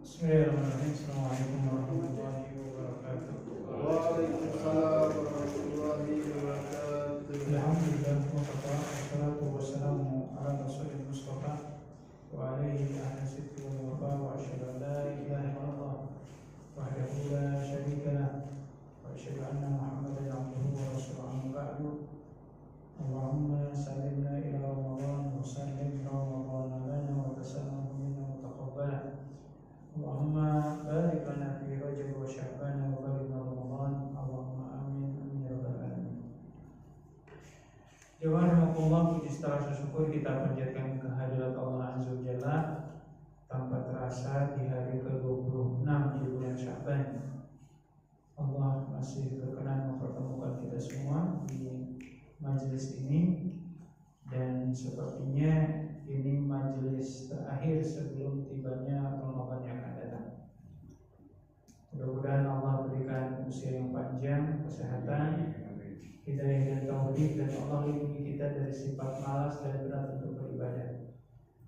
Bismillahirrahmanirrahim. Assalamualaikum warahmatullahi wabarakatuh. Waalaikumsalam warahmatullahi wabarakatuh. Alhamdulillah wa kafa, wassalatu wassalamu ala rasulil mustafa wa alihi ahli sidqi wal wafa, wa asyhadu an la ilaha illallah wahdahu la syarika lah, wa asyhadu anna Muhammadan abduhu wa rasuluhu, amma ba'du. Allahumma sallimna ila Ramadan wa sallim Ramadan lana wa tasallahu minna wa taqabbala. Allahumma barik lana fi Rajab wa Sya'ban wa balighna Ramadan. Allahumma amin amin ya rabbal alamin. Jazakumullah, puji setelah syukur kita panjatkan kehadirat Allah Azza wa Jalla tanpa terasa di hari ke-26 di bulan Sya'ban. Allah masih berkenan mempertemukan kita semua di majelis ini, dan sepertinya ini majelis terakhir sebelum tibanya Ramadan yang akan datang. Mudah-mudahan Allah berikan usia yang panjang, kesehatan, hidayah dan taufik, dan Allah lindungi kita dari sifat malas dan berat untuk beribadah,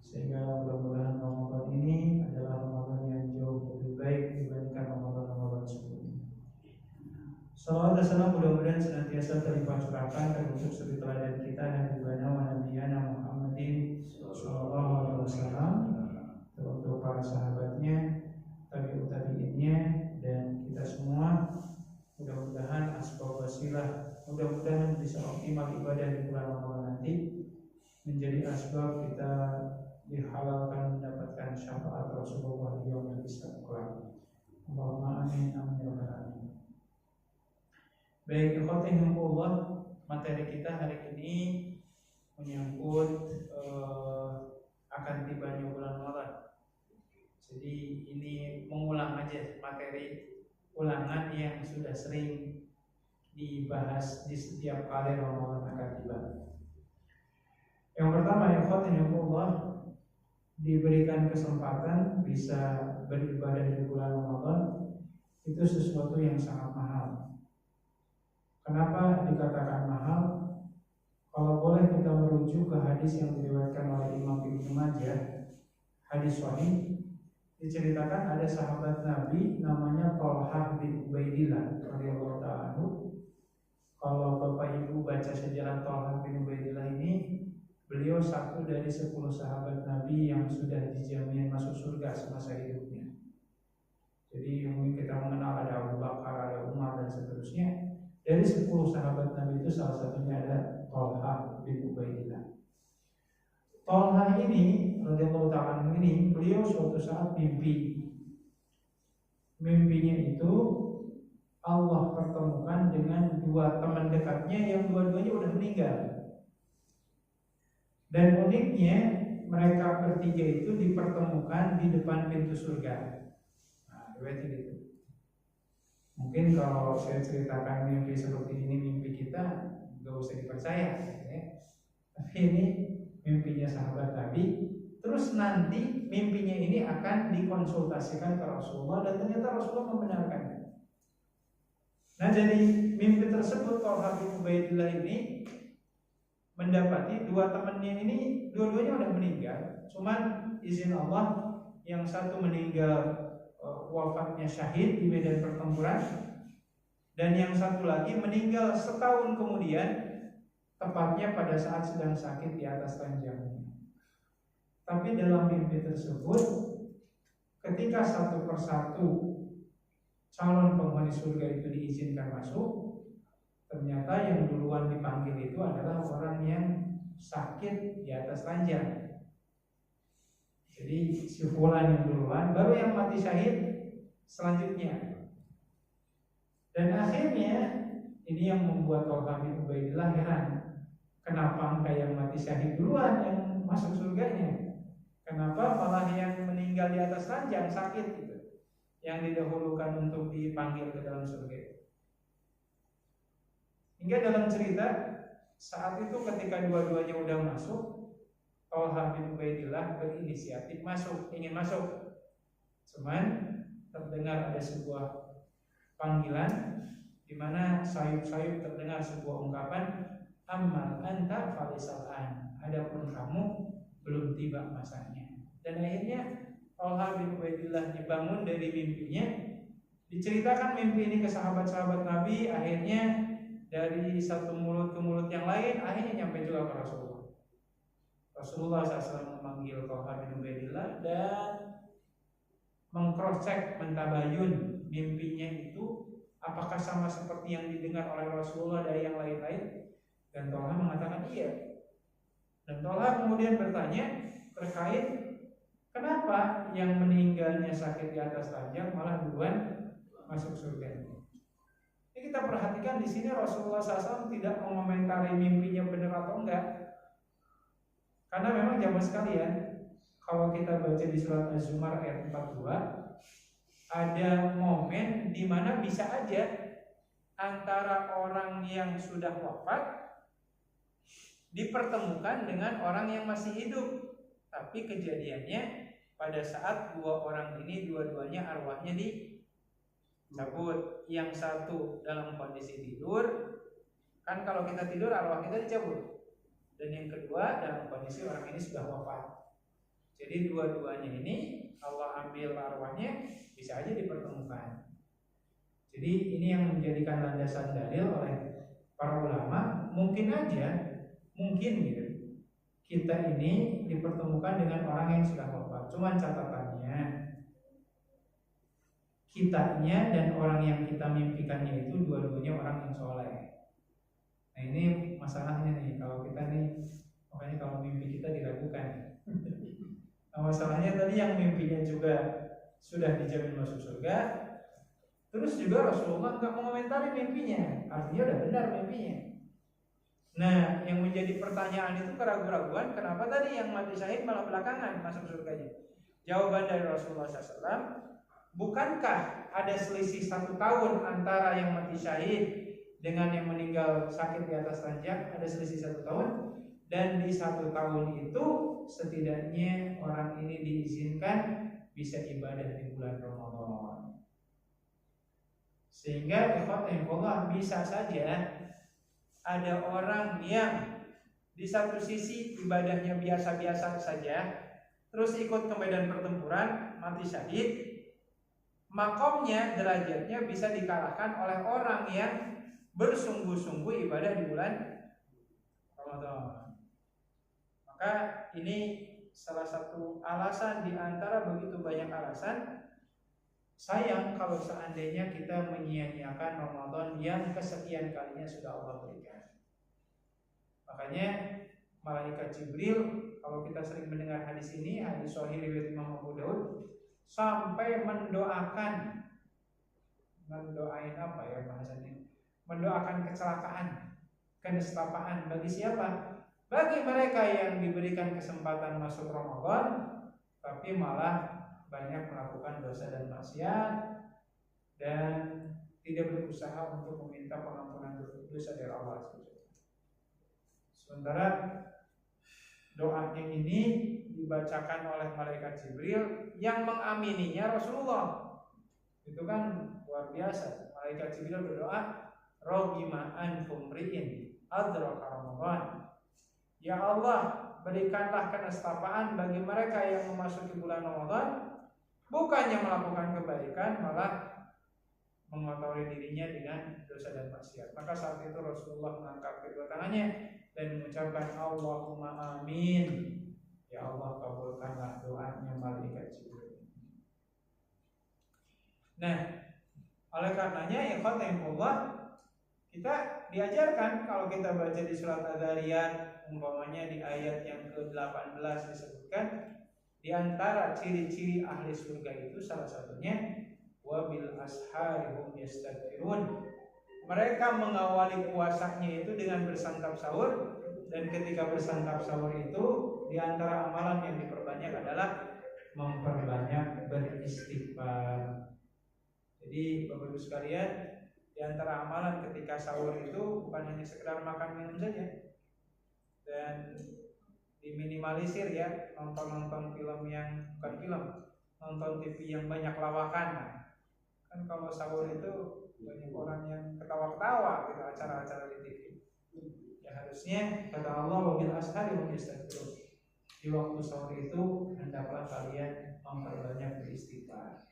sehingga mudah-mudahan Ramadan ini adalah Ramadan yang jauh lebih baik dibandingkan Ramadan sebelumnya. Salawat dan salam mudah-mudahan senantiasa terlimpah curahkan teruntuk suri teladan kita dan ibana wa nabiyana Muhammadin sallallahu alaihi wasallam, teruntuk para sahabatnya, tabi'ut tabi'innya, dan kita semua. Mudah-mudahan asbab wasilah, mudah-mudahan bisa optimal ibadah di bulan Ramadan nanti, menjadi asbab kita dihalalkan mendapatkan syafaat Rasulullah di yaumil qiyamah. Allahumma amin amin ya rabbal alamin. Baik, ikhwatihimmullah, materi kita hari ini menyangkut akan tibanya bulan Ramadan. Jadi ini mengulang aja materi ulangan yang sudah sering dibahas di setiap kali Ramadan akan tiba. Yang pertama, ikhwatihimmullah, diberikan kesempatan bisa beribadah di bulan Ramadan itu sesuatu yang sangat mahal. Kenapa dikatakan mahal? Kalau boleh kita merujuk ke hadis yang diriwayatkan oleh Imam Ibnu Majah, hadis sahih, diceritakan ada sahabat Nabi namanya Thalhah bin Ubaidillah radhiyallahu ta'ala anhu. Kalau Bapak Ibu baca sejarah Thalhah bin Ubaidillah ini, beliau satu dari 10 sahabat Nabi yang sudah dijamin masuk surga semasa hidupnya. Jadi mungkin kita mengenal ada Abu Bakar, ada Umar, dan seterusnya. Dari 10 sahabat Nabi itu salah satunya ada Thalhah bin Ubaidillah. Thalhah ini radhiyallahu ta'ala anhu ini, beliau suatu saat mimpi. Mimpinya itu Allah pertemukan dengan 2 teman dekatnya yang dua-duanya udah meninggal. Dan uniknya mereka bertiga itu dipertemukan di depan pintu surga. Nah, berarti gitu. Mungkin kalau saya ceritakan mimpi seperti ini, mimpi kita gak usah dipercaya, ya. Tapi ini mimpinya sahabat Nabi. Terus nanti mimpinya ini akan dikonsultasikan ke Rasulullah, dan ternyata Rasulullah membenarkannya. Nah, jadi mimpi tersebut Thalhah bin Ubaidillah ini mendapati 2 temannya ini dua-duanya udah meninggal. Cuman izin Allah, yang satu meninggal wafatnya syahid di medan pertempuran, dan yang satu lagi meninggal setahun kemudian, tepatnya pada saat sedang sakit di atas ranjangnya. Tapi dalam mimpi tersebut, ketika satu persatu calon penghuni surga itu diizinkan masuk, ternyata yang duluan dipanggil itu adalah orang yang sakit di atas ranjang. Jadi si fulan yang duluan, baru yang mati syahid selanjutnya. Dan akhirnya ini yang membuat Thalhah bin Ubaidillah heran. Kenapa enggak yang mati syahid duluan yang masuk surganya? Kenapa malah yang meninggal di atas ranjang sakit gitu, yang didahulukan untuk dipanggil ke dalam surga? Hingga dalam cerita saat itu ketika dua-duanya udah masuk, Thalhah bin Ubaidillah berinisiatif masuk, ingin masuk. Cuman terdengar ada sebuah panggilan di mana sayup-sayup terdengar sebuah ungkapan, ammal anta falisal an, adapun kamu belum tiba masanya. Dan akhirnya Talha bin Ubaidillah dibangun dari mimpinya. Diceritakan mimpi ini ke sahabat-sahabat Nabi, akhirnya dari satu mulut ke mulut yang lain, akhirnya nyampe juga ke Rasulullah. Rasulullah SAW memanggil Talha bin Ubaidillah dan mengcross-check, mentabayun mimpinya itu apakah sama seperti yang didengar oleh Rasulullah dari yang lain-lain. Dan Talha mengatakan iya. Dan Talha kemudian bertanya terkait kenapa yang meninggalnya sakit di atas ranjang malah duluan masuk surga. Ini kita perhatikan di sini Rasulullah SAW tidak mengomentari mimpinya benar atau enggak. Karena memang jamaah sekalian, kalau kita baca di surat Az-Zumar ayat 42, ada momen di mana bisa aja antara orang yang sudah wafat dipertemukan dengan orang yang masih hidup. Tapi kejadiannya pada saat dua orang ini dua-duanya arwahnya dicabut. Yang satu dalam kondisi tidur, kan kalau kita tidur arwah kita dicabut. Dan yang kedua dalam kondisi orang ini sudah wafat. Jadi dua-duanya ini Allah ambil arwahnya, bisa aja dipertemukan. Jadi ini yang menjadikan landasan dalil oleh para ulama. Mungkin gitu, kita ini dipertemukan dengan orang yang sudah wafat. Cuman catatannya, kitanya dan orang yang kita mimpikannya itu dua-duanya orang yang soleh. Nah ini masalahnya nih, kalau kita nih, makanya kalau mimpi kita diragukan. Nah masalahnya tadi yang mimpinya juga sudah dijamin masuk surga, terus juga Rasulullah nggak mengomentari mimpinya, artinya udah benar mimpinya. Nah, yang menjadi pertanyaan itu keraguan-keraguan, kenapa tadi yang mati syahid malah belakangan masuk surganya? Jawaban dari Rasulullah SAW, bukankah ada selisih 1 tahun antara yang mati syahid dengan yang meninggal sakit di atas ranjang? Ada selisih 1 tahun, dan di 1 tahun itu setidaknya orang ini diizinkan bisa ibadah di bulan Ramadan. Sehingga ikhwatullah bisa saja ada orang yang di satu sisi ibadahnya biasa-biasa saja, terus ikut ke medan pertempuran, mati syahid, makomnya, derajatnya bisa dikalahkan oleh orang yang bersungguh-sungguh ibadah di bulan Ramadan. Maka ini salah satu alasan di antara begitu banyak alasan. Sayang kalau seandainya kita menyia-nyiakan Ramadan yang kesekian kalinya sudah Allah berikan. Makanya malaikat Jibril, kalau kita sering mendengar hadis ini, hadis sahih riwayat Imam Abu Daud, sampai mendoakan apa ya bahasanya? Mendoakan kecelakaan, kenistapaan bagi siapa? Bagi mereka yang diberikan kesempatan masuk Ramadan tapi malah banyak melakukan dosa dan maksiat dan tidak berusaha untuk meminta pengampunan dosa dari Allah. Sementara doanya ini dibacakan oleh malaikat Jibril yang mengamininya Rasulullah. Itu kan luar biasa. Malaikat Jibril berdoa, "Raghima anfum ri'in adraka Ramadan." Ya Allah, berikanlah kenestapaan bagi mereka yang memasuki bulan Ramadan, bukannya melakukan kebaikan, malah mengotori dirinya dengan dosa dan maksiat. Maka saat itu Rasulullah mengangkat kedua tangannya dan mengucapkan Allahumma amin. Ya Allah, kabulkanlah doanya malaikat Jibril. Nah, oleh karenanya ikhwatallah, kita diajarkan kalau kita baca di surat Ad-Dariyat, umpamanya di ayat yang ke-18 disebutkan di antara ciri-ciri ahli surga itu salah satunya wabil ashari hum yastaghfirun. Mereka mengawali puasanya itu dengan bersantap sahur, dan ketika bersantap sahur itu di antara amalan yang diperbanyak adalah memperbanyak beristighfar. Jadi Bapak Ibu sekalian, di antara amalan ketika sahur itu bukan hanya sekedar makan minum saja, dan diminimalisir ya, nonton film yang bukan film, nonton TV yang banyak lawakan. Nah, kan kalau sahur itu banyak orang yang ketawa-ketawa gitu acara-acara di TV. Ya harusnya kata Allah wabil ashari hum yastaghfirun. Di di waktu sahur itu hendaklah kalian memperbanyak beristighfar.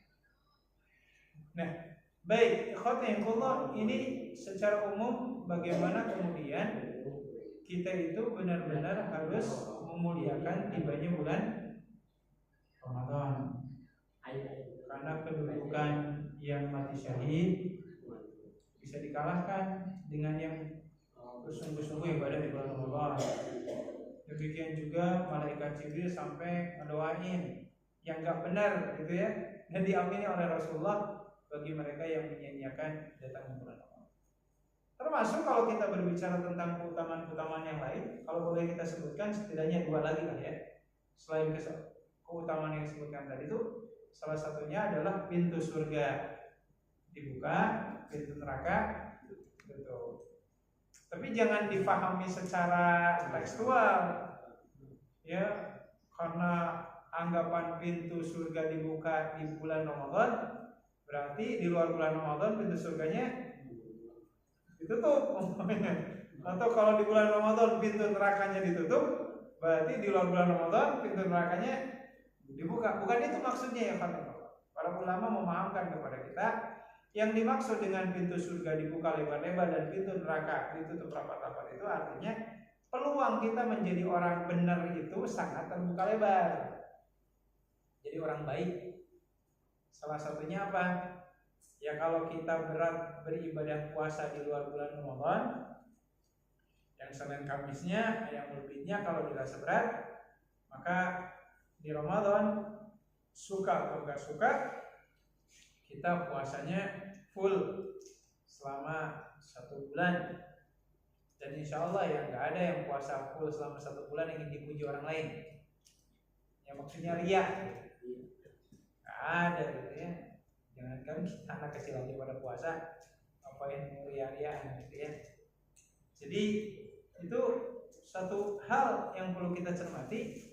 Nah, baik, ikhwatikullah, ini secara umum bagaimana kemudian kita itu benar-benar harus memuliakan tibanya bulan Ramadan. Karena kedudukan yang mati syahid bisa dikalahkan dengan yang bersungguh-sungguh ibadah di bulan Ramadan. Demikian juga malaikat Jibril sampai mendoain yang gak benar gitu ya, dan diamini oleh Rasulullah bagi mereka yang menyia-nyiakan datangnya bulan Ramadan. Termasuk kalau kita berbicara tentang keutamaan-keutamaan yang lain, kalau boleh kita sebutkan setidaknya 2 lagi lah ya. Selain keutamaan yang disebutkan tadi itu, salah satunya adalah pintu surga dibuka, pintu neraka gitu. Tapi jangan difahami secara tekstual ya, karena anggapan pintu surga dibuka di bulan Ramadan berarti di luar bulan Ramadan pintu surganya ditutup. Atau kalau di bulan Ramadan pintu nerakanya ditutup, berarti di luar bulan Ramadan pintu nerakanya dibuka. Bukan itu maksudnya ya Pak. Para ulama memahamkan kepada kita, yang dimaksud dengan pintu surga dibuka lebar-lebar dan pintu neraka ditutup rapat-rapat itu artinya peluang kita menjadi orang benar itu sangat terbuka lebar. Jadi orang baik. Salah satunya apa? Ya kalau kita berat beribadah puasa di luar bulan Ramadan, yang Senin Kamisnya, yang lebihnya kalau dirasa berat, maka di Ramadan suka atau enggak suka kita puasanya full selama 1 bulan. Dan insya Allah ya nggak ada yang puasa full selama 1 bulan ingin dipuji orang lain. Yang maksudnya ria, nggak ada gitu ya. Jangankan anak kecil aja pada puasa, ngapain ria-riaan gitu ya. Jadi itu satu hal yang perlu kita cermati.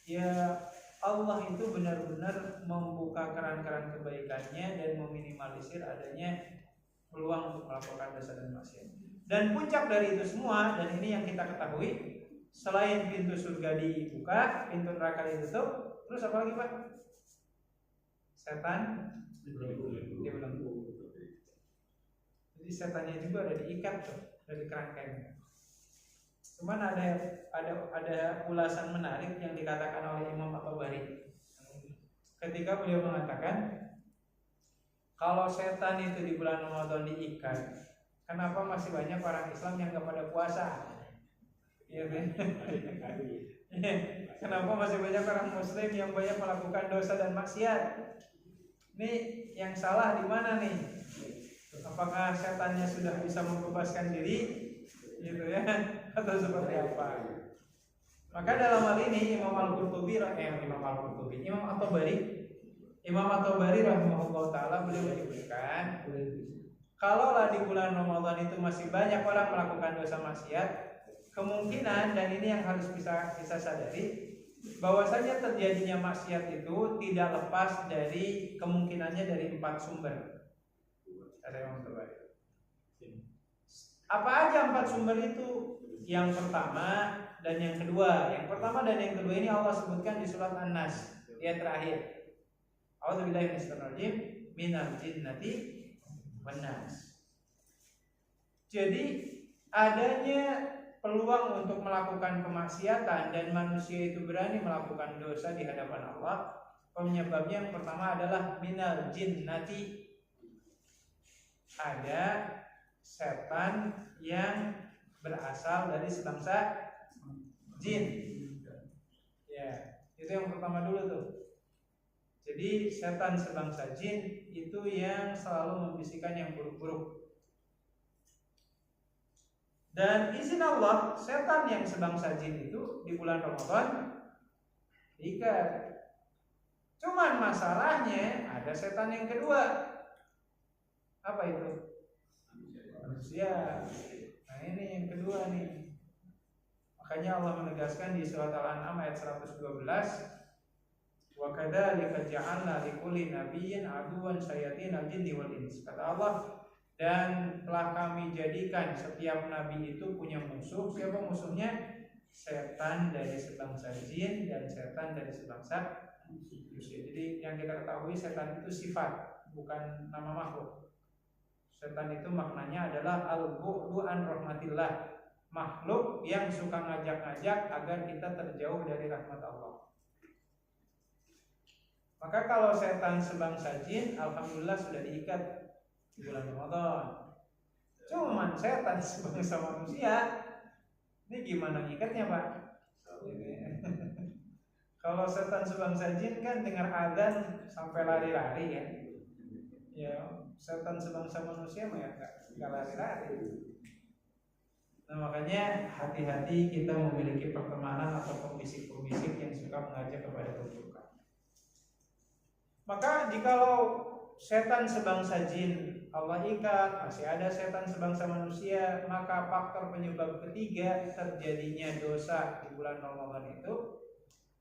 Ya Allah itu benar-benar membuka keran-keran kebaikannya dan meminimalisir adanya peluang untuk melakukan dosa dan maksiat. Dan puncak dari itu semua, dan ini yang kita ketahui, selain pintu surga dibuka, pintu neraka ditutup, terus apa lagi Pak? Setan dibelenggu. Jadi setannya juga ada diikat tuh dari kerangkanya. Cuman ada ulasan menarik yang dikatakan oleh Imam At-Tabari. Ketika beliau mengatakan, kalau setan itu di bulan Ramadan diikat, kenapa masih banyak orang Islam yang nggak pada puasa? Iya kan? Kenapa masih banyak orang Muslim yang banyak melakukan dosa dan maksiat? Ini yang salah di mana nih? Apakah setannya sudah bisa membebaskan diri, gitu ya, atau seperti apa? Maka dalam hal ini Imam At-Tabari rahimahullah taala beliau menyebutkan, kalaulah di bulan Ramadan itu masih banyak orang melakukan dosa maksiat, kemungkinan, dan ini yang harus bisa sadari, bahwasanya terjadinya maksiat itu tidak lepas dari kemungkinannya dari 4 sumber. Apa aja 4 sumber itu? Yang pertama dan yang kedua. Yang pertama dan yang kedua ini Allah sebutkan di surat An-Nas ayat terakhir. A'udzubillahi minasyaitonir minal jinnati wan nas. Jadi adanya peluang untuk melakukan kemaksiatan dan manusia itu berani melakukan dosa di hadapan Allah, penyebabnya yang pertama adalah minal jinnati, ada setan yang berasal dari sebangsa jin. Ya, itu yang pertama dulu tuh. Jadi setan sebangsa jin itu yang selalu membisikkan yang buruk-buruk. Dan izin Allah, setan yang sebangsa jin itu di bulan Ramadan diikat. Cuman masalahnya ada setan yang kedua. Apa itu? Manusia. Nah ini yang kedua nih. Makanya Allah menegaskan di surat Al-An'am ayat 112, wa kadzalika ja'alna likulli nabiyyin aduwwan syayatinal jinni wal ins. Kata Allah, dan telah kami jadikan setiap nabi itu punya musuh. Siapa musuhnya? setan dari sebangsa jin dan setan dari sebangsa manusia. Jadi yang kita ketahui setan itu sifat, bukan nama makhluk. Setan itu maknanya adalah al-bu'du an rahmatillah, makhluk yang suka ngajak-ngajak agar kita terjauh dari rahmat Allah. Maka kalau setan sebangsa jin, alhamdulillah sudah diikat di bulan Ramadan. Cuman setan sebangsa manusia, ini gimana ngikatnya Pak? Kalau setan sebangsa jin kan dengar adzan sampai lari-lari ya. Ya, setan sebangsa manusia mah ya nggak lari-lari. Nah makanya hati-hati kita memiliki pertemanan atau pembisik-pembisik yang suka mengajak kepada keburukan. Maka jikalau setan sebangsa jin Allah ikat, masih ada setan sebangsa manusia, maka faktor penyebab ketiga terjadinya dosa di bulan Ramadan itu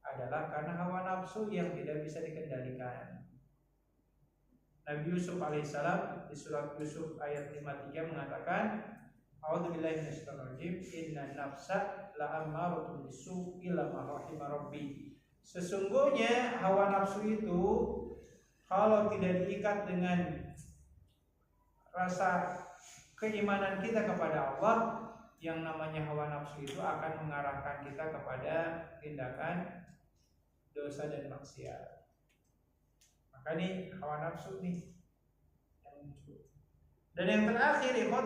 adalah karena hawa nafsu yang tidak bisa dikendalikan. Nabi Yusuf alaihissalam di surat Yusuf ayat 53 mengatakan, A'udzubillahi minasyaitonir rajim, inna nafsa la'ammaratun bisu' illa ma rahima rabbi. Sesungguhnya hawa nafsu itu kalau tidak diikat dengan rasa keimanan kita kepada Allah, yang namanya hawa nafsu itu akan mengarahkan kita kepada tindakan dosa dan maksiat. Maka ini hawa nafsu nih yang muncul. Dan yang terakhir, ikhwan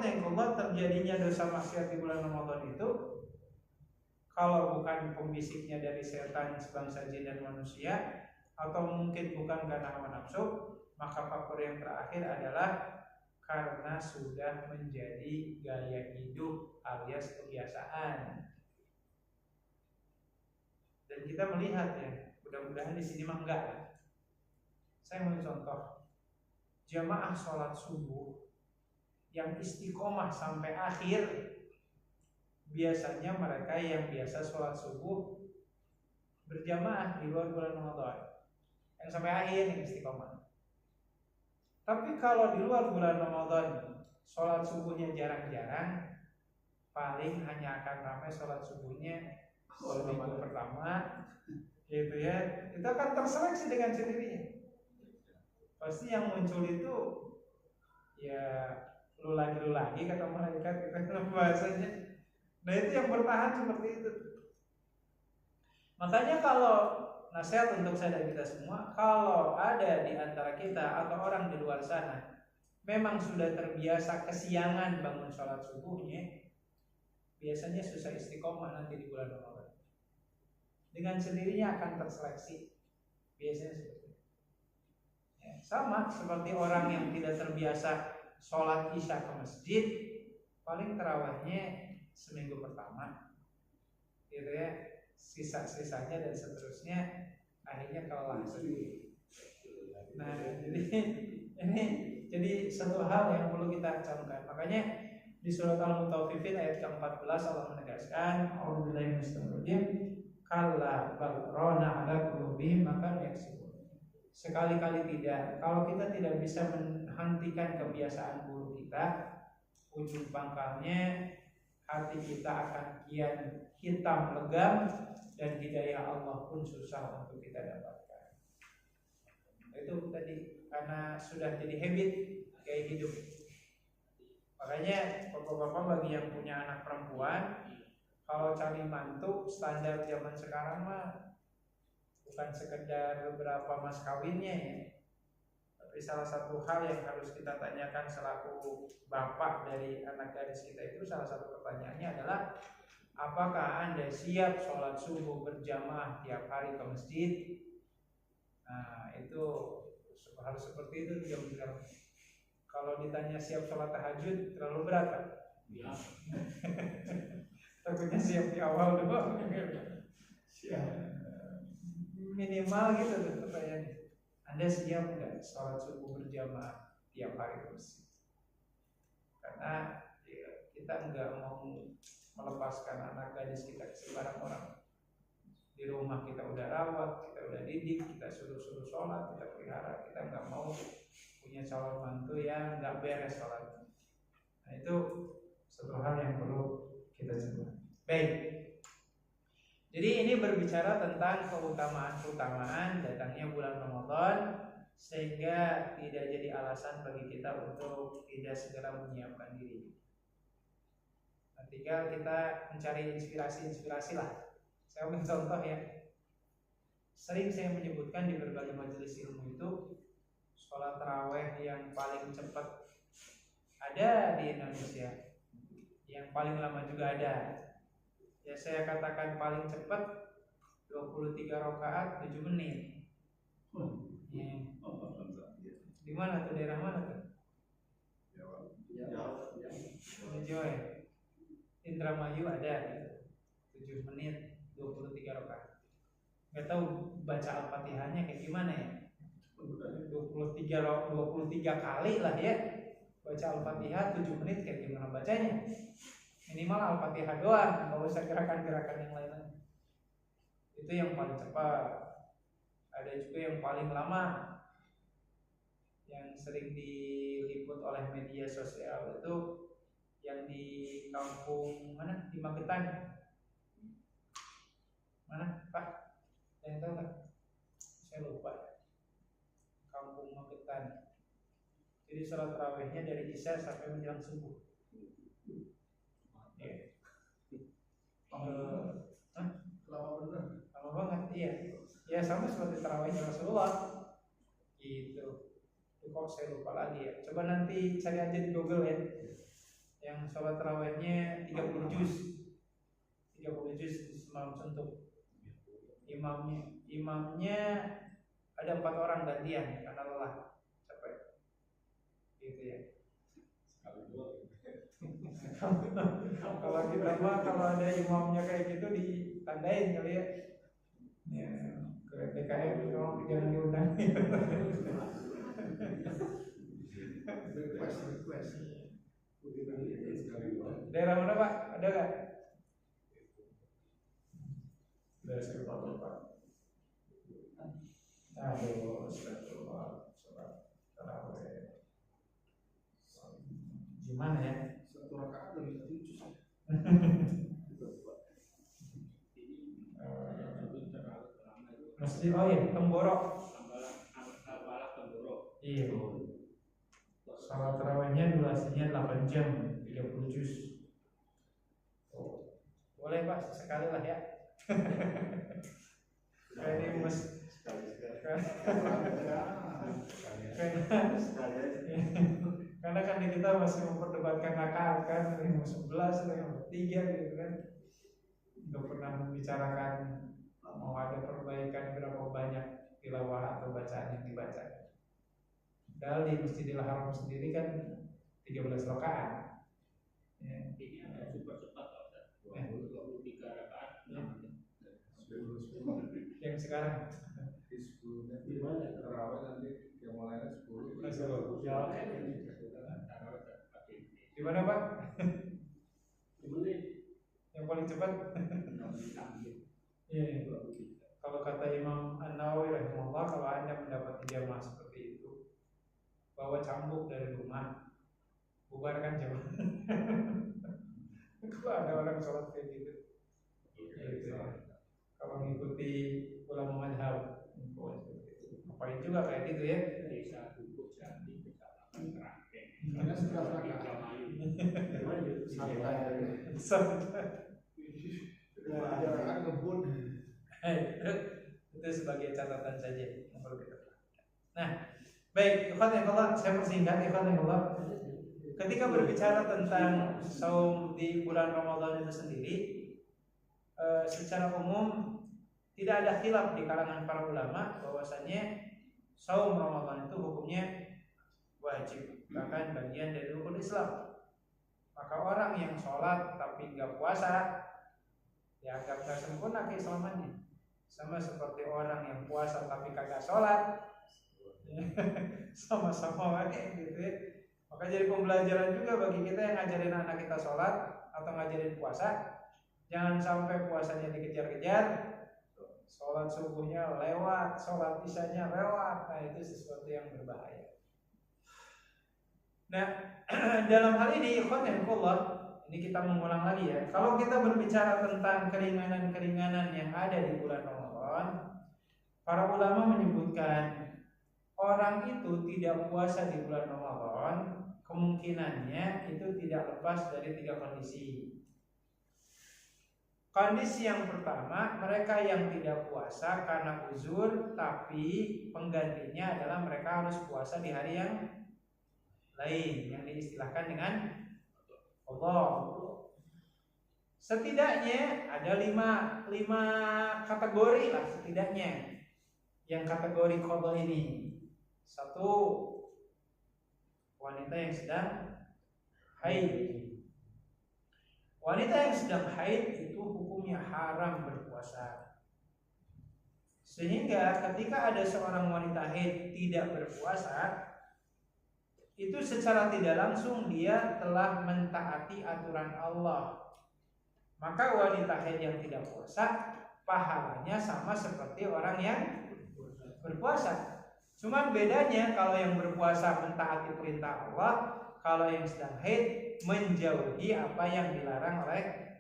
terjadinya dosa maksiat di bulan Ramadan itu, kalau bukan pembisiknya dari setan sebangsa jin dan manusia, atau mungkin bukan karena hawa nafsu, maka faktor yang terakhir adalah karena sudah menjadi gaya hidup alias kebiasaan. Dan kita melihat ya, mudah-mudahan di sini mah enggak ya. Saya mau contoh jamaah sholat subuh yang istiqomah sampai akhir, biasanya mereka yang biasa sholat subuh berjamaah di luar bulan Ramadan, yang sampai akhir yang istiqomah. Tapi kalau di luar bulan Ramadan sholat subuhnya jarang-jarang, paling hanya akan ramai sholat subuhnya minggu pertama, gitu ya. Itu akan terseleksi dengan sendirinya. Pasti yang muncul itu ya lu lagi kata malaikat kita bahasanya. Nah itu yang bertahan seperti itu. Makanya kalau nasihat untuk saya dan kita semua, kalau ada di antara kita atau orang di luar sana memang sudah terbiasa kesiangan bangun sholat subuhnya, biasanya susah istiqomah nanti di bulan Ramadan. Dengan sendirinya akan terseleksi. Biasanya seperti itu. Ya, sama seperti orang yang tidak terbiasa sholat isya ke masjid, paling tarawihnya seminggu pertama, gitu ya. Sisa-sisanya dan seterusnya akhirnya kalah sendiri. Nah, jadi satu hal yang perlu kita camkan. Makanya di surat Al-Mutaffifin ayat ke-14 Allah menegaskan, A'udzubillahi minasyaitonir rajim, kalla bal rana ala qulubihim maka yaksibun. Sekali-kali tidak. Kalau kita tidak bisa menghentikan kebiasaan buruk kita, ujung pangkalnya hati kita akan kian hitam legam dan hidayah Allah pun susah untuk kita dapatkan. Itu tadi karena sudah jadi habit gaya hidup. Makanya bapak-bapak bagi yang punya anak perempuan, kalau cari mantu standar zaman sekarang mah bukan sekedar berapa mas kawinnya ya, tapi salah satu hal yang harus kita tanyakan selaku bapak dari anak gadis kita itu, salah satu pertanyaannya adalah, apakah Anda siap sholat subuh berjamaah tiap hari ke masjid? Nah itu harus seperti itu jam sekarang. Kalau ditanya siap sholat tahajud terlalu berat kan? Ya. Takutnya siap di awal dulu. Siap. Minimal gitu tuh pertanyaannya. Anda siap nggak sholat subuh berjamaah tiap hari ke masjid? Karena ya, kita nggak mau melepaskan anak gadis kita ke sembarang orang. Di rumah kita udah rawat, kita udah didik, kita suruh sholat, kita pelihara. Kita nggak mau punya calon mantu yang nggak beres sholat. Nah itu satu hal yang perlu kita coba. Baik, Jadi ini berbicara tentang keutamaan-keutamaan datangnya bulan Ramadan, sehingga tidak jadi alasan bagi kita untuk tidak segera menyiapkan diri. Tinggal kita mencari inspirasi lah. Saya ambil contoh ya. Sering saya menyebutkan di berbagai majelis ilmu itu, sholat taraweh yang paling cepat ada di Indonesia, yang paling lama juga ada. Ya saya katakan paling cepat 23 rakaat 7 menit. Ya. Di mana tuh, daerah mana tuh? Jawa ya. Indramayu ada 7 menit 23 rakaat. Gak tahu baca Al-Fatihahnya kayak gimana ya. 23 kali lah ya. Baca Al-Fatihah 7 menit kayak gimana bacanya? Minimal Al-Fatihah doang, nggak usah gerakan-gerakan yang lain. Itu yang paling cepat. Ada juga yang paling lama, yang sering diliput oleh media sosial itu yang di kampung mana, di Magetan. Mana Pak? Yang tahu nggak? Saya lupa. Kampung Magetan. Jadi sholat tarawihnya dari Isya sampai menjelang subuh. Ya. Lama bener. Lama banget, iya. Ya sama seperti tarawihnya Rasulullah. Gitu. Itu kok saya lupa lagi ya. Coba nanti cari aja di Google ya. Yang sholat tarawihnya 30 juz. 30 juz semalam suntuk. Imamnya ada 4 orang gantian karena lelah, capek. Gitu ya. Kalau kita mah kalau ada imamnya kayak gitu ditandain kali ya. Ya, ke PKM dong jangan diundang. Request. Daerah mana Pak? Ada nggak? Daerah sekitar Pak. Aduh, astagfirullah, sholat tarawih. Gimana ya? Satu rakaat lebih satu juz. Masjid, oh iya, Temboro. Iya. Salat tarawihnya durasinya 8 jam, 30 juz. Boleh Pak, sekali lah ya. Kayak ini mas. Karena kan kita masih memperdebatkan rakaat kan, 11, 3 gitu kan. Untuk pernah membicarakan mau ada perbaikan berapa banyak tilawah atau bacaan yang dibaca. Padahal di Masjidil Haram sendiri kan 13 rakaat. Ya. Ini super cepat, 23 rakaat. Yang sekarang Di sebelumnya di mana? Tarawih nanti yang mulainya 10. di mana Pak? Gimana? Yang paling cepat? Iya. Kalau kata Imam An-Nawawi rahimahullah, kalau Anda mendapat jamaah seperti itu, bawa cambuk dari rumah, bubarkan jamaah. Kalau ada orang sholat kayak gitu, gitu. Kalau mengikuti ulama madhab, ngapain juga kayak gitu ya? Desa Dukuk Jati, Kecamatan Kerangkeng. Karena 11 rakaat. Santai. Ada rakaat ngebut. Itu sebagai catatan saja yang perlu kita. Nah, baik, ikhwan yang Allah, saya persingkat ikhwan yang Allah. Ketika berbicara tentang saum di bulan Ramadan itu sendiri, secara umum tidak ada khilaf di kalangan para ulama bahwasanya saum Ramadan itu hukumnya wajib, bahkan bagian dari rukun Islam. Maka orang yang sholat tapi nggak puasa dianggap nggak sempurna keislamannya. Sama seperti orang yang puasa tapi kagak sholat, sama-sama kayak gitu ya. Maka jadi pembelajaran juga bagi kita yang ngajarin anak kita sholat atau ngajarin puasa. Jangan sampai puasanya dikejar-kejar, sholat subuhnya lewat, sholat isyanya lewat. Nah itu sesuatu yang berbahaya. Nah dalam hal ini ikhwan Allah, ini kita mengulang lagi ya. Kalau kita berbicara tentang keringanan-keringanan yang ada di bulan Ramadan, para ulama menyebutkan orang itu tidak puasa di bulan Ramadan, kemungkinannya itu tidak lepas dari 3 kondisi. Kondisi yang pertama, mereka yang tidak puasa karena uzur, tapi penggantinya adalah mereka harus puasa di hari yang lain, yang diistilahkan dengan Allah. Setidaknya ada 5 kategori lah setidaknya yang kategori qadha ini. 1, wanita yang sedang haid. Wanita yang sedang haid itu hukumnya haram berpuasa. Sehingga ketika ada seorang wanita haid tidak berpuasa, itu secara tidak langsung dia telah mentaati aturan Allah. Maka wanita haid yang tidak puasa, pahalanya sama seperti orang yang berpuasa. Cuman bedanya kalau yang berpuasa mentaati perintah Allah, kalau yang sedang haid menjauhi apa yang dilarang oleh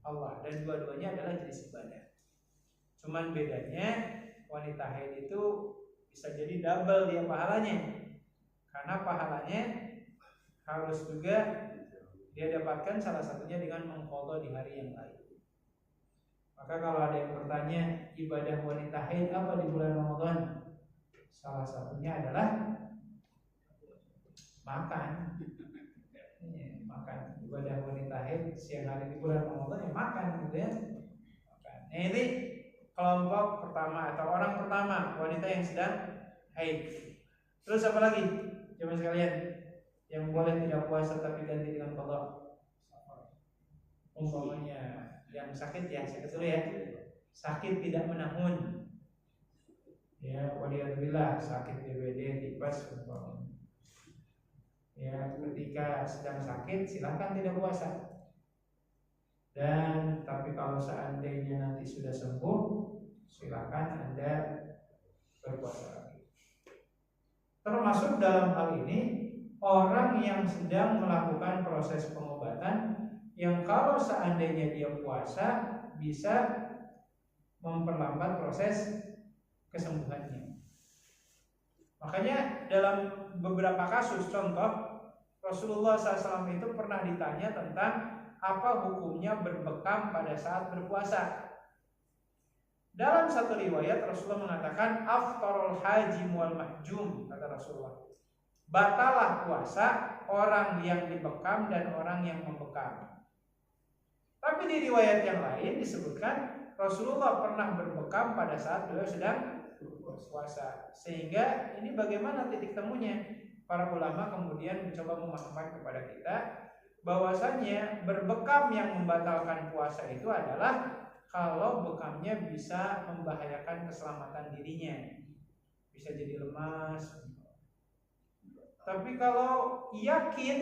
Allah, dan dua-duanya adalah jenis ibadah. Cuman bedanya wanita haid itu bisa jadi double dia pahalanya, karena pahalanya harus juga dia dapatkan salah satunya dengan mengqadha di hari yang lain. Maka kalau ada yang bertanya ibadah wanita haid apa di bulan Ramadan, salah satunya adalah makan. Makan. Ibadah wanita haid siang hari di bulan Ramadan ya makan gitu ya. Makan. Nah, ini kelompok pertama atau orang pertama, wanita yang sedang haid. Terus apa lagi? Coba sekalian, yang boleh tidak puasa tapi ganti dengan qadha. Umpamanya yang sakit ya, sakit dulu ya. Sakit tidak menahun. Ya, waliyadzubillah, sakit DBD, tipes umpamanya. Ya, ketika sedang sakit silahkan tidak puasa. Dan tapi kalau seandainya nanti sudah sembuh, silahkan Anda berpuasa lagi. Termasuk dalam hal ini orang yang sedang melakukan proses pengobatan, yang kalau seandainya dia puasa bisa memperlambat proses kesembuhannya. Makanya dalam beberapa kasus, contoh Rasulullah SAW itu pernah ditanya tentang apa hukumnya berbekam pada saat berpuasa. Dalam satu riwayat Rasulullah mengatakan aftarul hajim wal mahjum, kata Rasulullah. Batalah puasa orang yang dibekam dan orang yang membekam. Tapi di riwayat yang lain disebutkan Rasulullah pernah berbekam pada saat beliau sedang berpuasa. Sehingga ini bagaimana titik temunya? Para ulama kemudian mencoba memahamkan kepada kita bahwasanya berbekam yang membatalkan puasa itu adalah kalau bekamnya bisa membahayakan keselamatan dirinya, bisa jadi lemas. Tapi kalau yakin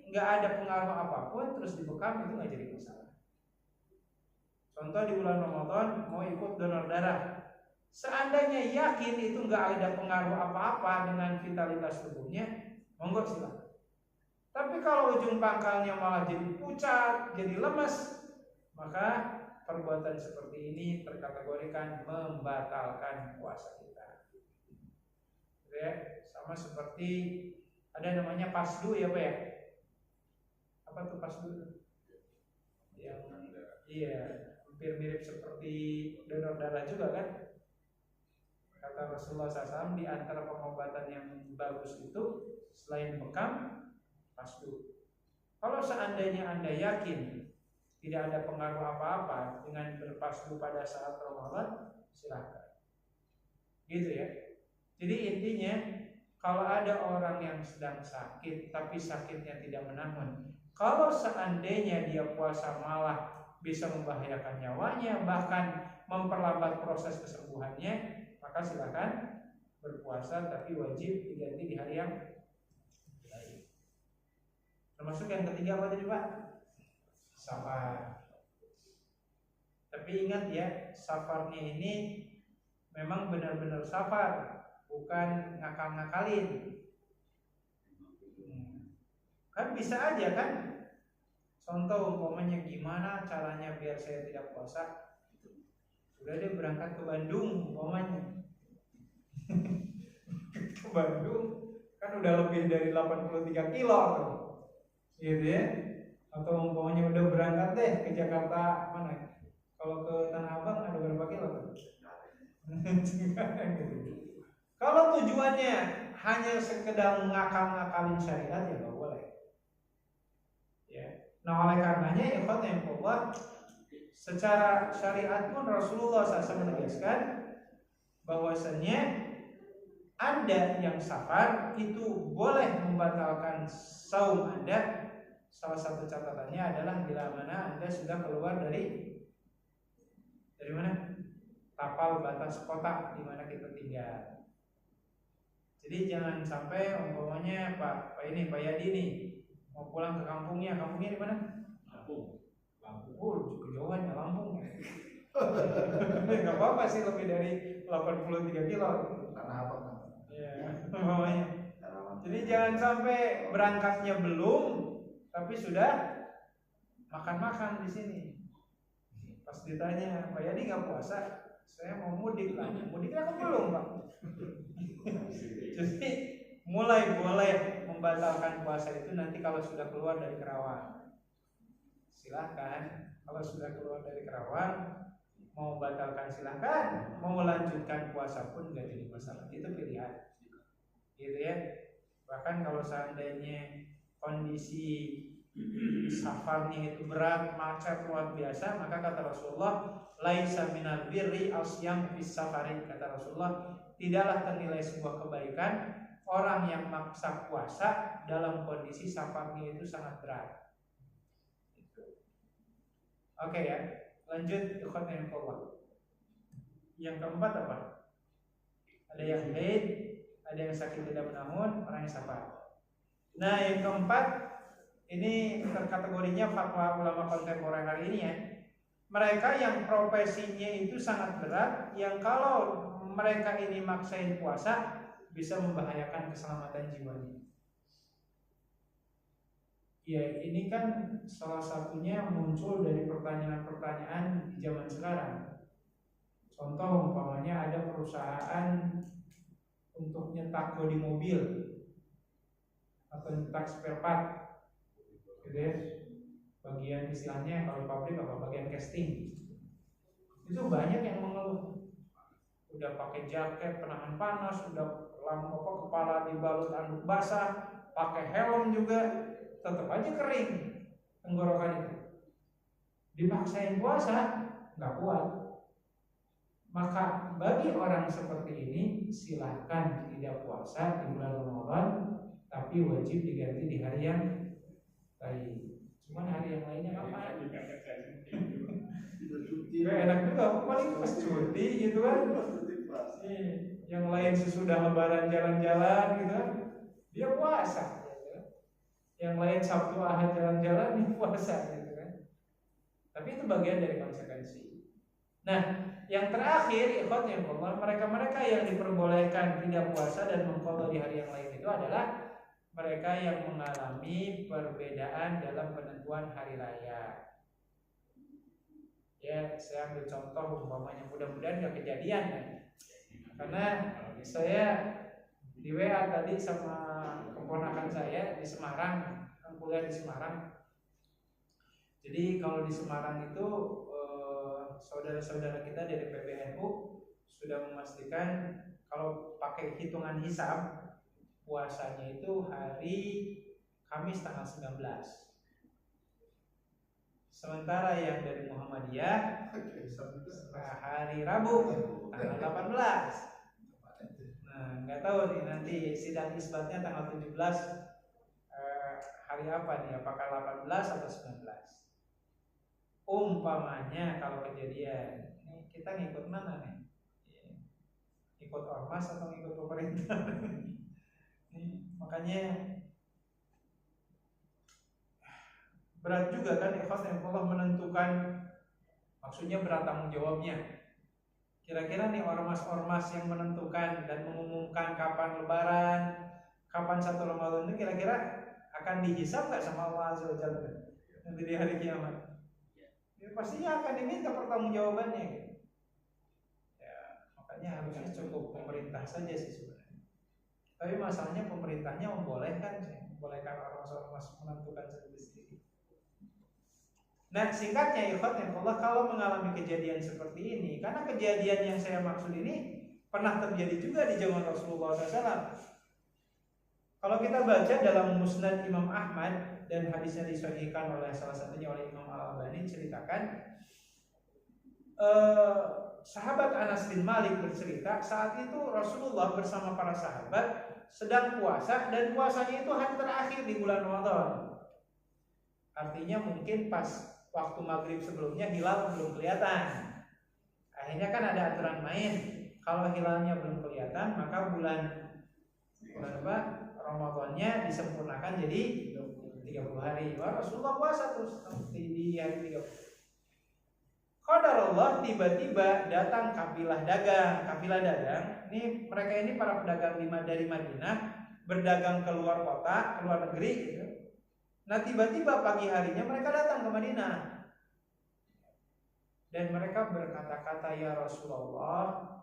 nggak ada pengaruh apapun terus dibekam, itu nggak jadi masalah. Contoh di bulan Ramadan mau ikut donor darah, seandainya yakin itu nggak ada pengaruh apa-apa dengan vitalitas tubuhnya, monggo silakan. Tapi kalau ujung pangkalnya malah jadi pucat, jadi lemas, maka perbuatan seperti ini terkategorikan membatalkan puasa kita. Ya, sama seperti ada namanya pasdu ya Pak ya. Apa tuh pasdu? Yang iya, hampir mirip seperti donor darah juga kan? Kata Rasulullah SAW, di antara pengobatan yang bagus itu selain bekam, pasdu. Kalau seandainya Anda yakin tidak ada pengaruh apa-apa dengan berpasdu pada saat Ramadan, silakan. Gitu ya. Jadi intinya kalau ada orang yang sedang sakit tapi sakitnya tidak menahun, kalau seandainya dia puasa malah bisa membahayakan nyawanya, bahkan memperlambat proses kesembuhannya, maka silakan berpuasa, tapi wajib diganti di hari yang lain. Termasuk yang ketiga apa tadi Pak? Safar. Tapi ingat ya, safarnya ini memang benar-benar safar, bukan ngakal-ngakalin. Kan bisa aja kan, Contoh umpamanya gimana caranya biar saya tidak puasa? Sudah dia berangkat ke Bandung umpamanya. Ke Bandung kan udah lebih dari 83 kilo tuh. Gitu ya. Atau umpamanya udah berangkat deh ke Jakarta mana? Kalau ke Tanah Abang ada berapa kilo tuh? Kalau tujuannya hanya sekedar ngakal-ngakalin syariat ya nggak boleh. Ya. Nah oleh karenanya ikhwan yang Allah, secara syariat pun Rasulullah SAW menegaskan bahwasannya Anda yang safar itu boleh membatalkan saum Anda. Salah satu catatannya adalah bila mana Anda sudah keluar dari mana? Tapal batas kota di mana kita tinggal. Jadi jangan sampai umpamanya Pak Yadi nih mau pulang ke kampungnya di mana? Lampung. Oh, kejauhan ya Lampung. Enggak apa-apa sih lebih dari 83 kilo. Karena apa? Ya, umpamanya. Jadi jangan sampai berangkatnya belum tapi sudah makan-makan di sini. Pas ditanya, Pak Yadi nggak puasa? Saya mau mudik lah. Mudiknya kan belum, Pak. Jadi mulai boleh membatalkan puasa itu nanti kalau sudah keluar dari Kerawang. Silahkan. Kalau sudah keluar dari Kerawang, mau batalkan silahkan. Mau melanjutkan puasa pun nggak jadi masalah. Itu pilihan. Gitu ya. Bahkan kalau seandainya kondisi safarnya itu berat, macet luar biasa, maka kata Rasulullah, laisa minal birri asyam fis safari, kata Rasulullah, tidaklah ternilai sebuah kebaikan orang yang maksa puasa dalam kondisi safarnya itu sangat berat. Oke ya, lanjut ikhwan yang kedua. Yang keempat apa? Ada yang haid, ada yang sakit tidak menamun, orang yang safar. Nah, yang keempat ini terkategorinya fatwa ulama kontemporer hari ini ya. Mereka yang profesinya itu sangat berat, yang kalau mereka ini maksain puasa bisa membahayakan keselamatan jiwanya. Ya, ini kan salah satunya muncul dari pertanyaan-pertanyaan di zaman sekarang. Contoh umpamanya ada perusahaan untuk nyetak bodi mobil atau nyetak spare part, gitu ya. Bagian istilahnya kalau pabrik apa, bagian casting. Itu banyak yang mengeluh. Udah pakai jaket penahan panas, udah kepala dibalut anduk basah, pakai helm juga, tetap aja kering tenggorokan itu. Dipaksain puasa, nggak kuat. Maka bagi orang seperti ini silahkan tidak puasa di bulan Ramadan, tapi wajib diganti di hari yang lain. Cuman hari yang lainnya kapan? Gak enak juga, paling pas cuti gitu kan. Yang lain sesudah lebaran jalan-jalan gitu kan, dia puasa gitu. Yang lain Sabtu Ahad jalan-jalan, dia puasa gitu kan. Tapi itu bagian dari konsekuensi. Nah, yang terakhir ikhwan yang mereka-mereka yang diperbolehkan tidak puasa dan mengqadha di hari yang lain itu adalah mereka yang mengalami perbedaan dalam penentuan hari raya. Ya, saya ambil contoh umpamanya, mudah-mudahan gak kejadian ya. Karena saya di WA tadi sama keponakan saya di Semarang, kuliah di Semarang. Jadi kalau di Semarang itu saudara-saudara kita dari PBNU sudah memastikan kalau pakai hitungan hisab puasanya itu hari Kamis tanggal 19. Sementara yang dari Muhammadiyah hari Rabu tanggal 18. Nah, nggak tahu nih nanti sidang isbatnya tanggal 17 hari apa nih? Apakah 18 atau 19? Umpamanya kalau kejadian, ini kita ngikut mana nih? Ikut ormas atau ngikut pemerintah? Makanya berat juga kan ikhlas yang Allah menentukan, maksudnya berat tanggung jawabnya. Kira-kira nih ormas-ormas yang menentukan dan mengumumkan kapan lebaran, kapan 1 Ramadan itu kira-kira akan dihisab nggak sama Allah Azza wa Jalla? nanti di hari kiamat. Ya, pastinya akan diminta pertanggungjawabannya. Ya, makanya harusnya cukup pemerintah saja sih sebenarnya. Tapi masalahnya pemerintahnya membolehkan orang masuk menentukan sendiri. Nah, singkatnya ikhwatullah, kalau mengalami kejadian seperti ini, karena kejadian yang saya maksud ini pernah terjadi juga di zaman Rasulullah SAW. Kalau kita baca dalam Musnad Imam Ahmad dan hadisnya disahihkan oleh salah satunya oleh Imam Al-Albani, ceritakan sahabat Anas bin Malik bercerita saat itu Rasulullah bersama para sahabat sedang puasa, dan puasanya itu hari terakhir di bulan Ramadan. Artinya mungkin pas waktu maghrib sebelumnya hilal belum kelihatan. Akhirnya kan ada aturan main, kalau hilalnya belum kelihatan maka bulan Ramadannya disempurnakan jadi 30 hari. Wah, Rasulullah puasa terus di hari 30. Qadarullah, tiba-tiba datang kafilah dagang. Ini mereka ini para pedagang dari Madinah, berdagang keluar kota, keluar negeri gitu. Nah, tiba-tiba pagi harinya mereka datang ke Madinah. Dan mereka berkata-kata, ya Rasulullah,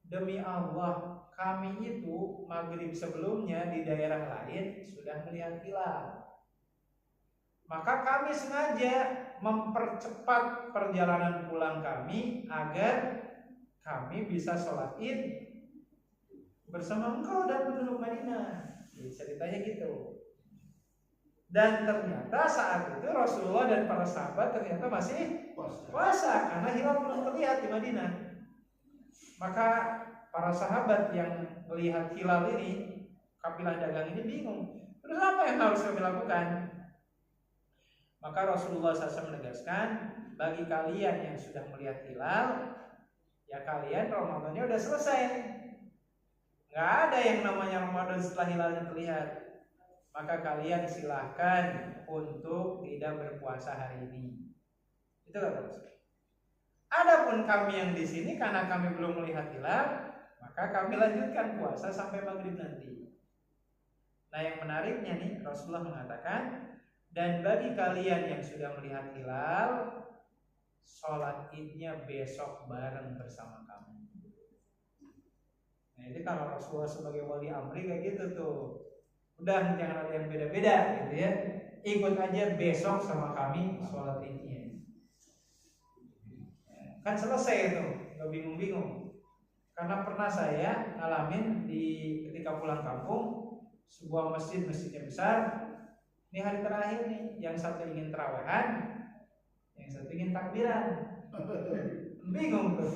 demi Allah, kami itu maghrib sebelumnya di daerah lain sudah melihat hilal. Maka kami sengaja mempercepat perjalanan pulang kami agar kami bisa sholat id bersama engkau dan penduduk Madinah. Jadi ceritanya gitu. Dan ternyata saat itu Rasulullah dan para sahabat ternyata masih puasa karena hilal belum terlihat di Madinah. Maka para sahabat yang melihat hilal ini, kafilah dagang ini bingung. Terus apa yang harus kami lakukan? Maka Rasulullah SAW menegaskan, bagi kalian yang sudah melihat hilal, ya kalian Ramadannya udah selesai. Nggak ada yang namanya Ramadan setelah hilalnya terlihat. Maka kalian silahkan untuk tidak berpuasa hari ini. Itu kata Rasul. Adapun kami yang di sini karena kami belum melihat hilal, maka kami lanjutkan puasa sampai maghrib nanti. Nah, yang menariknya nih, Rasulullah mengatakan, dan bagi kalian yang sudah melihat hilal, sholat idnya besok bareng bersama kami. Nah, itu kalau Rasulullah sebagai wali amri kayak gitu tuh. Udah, jangan ada yang beda-beda gitu ya. Ikut aja besok sama kami sholat idnya. Kan selesai itu, nggak bingung-bingung. Karena pernah saya ngalamin ketika pulang kampung, sebuah masjidnya besar. Ini hari terakhir nih, yang satu ingin terawehan, yang satu ingin takbiran. Bingung tuh.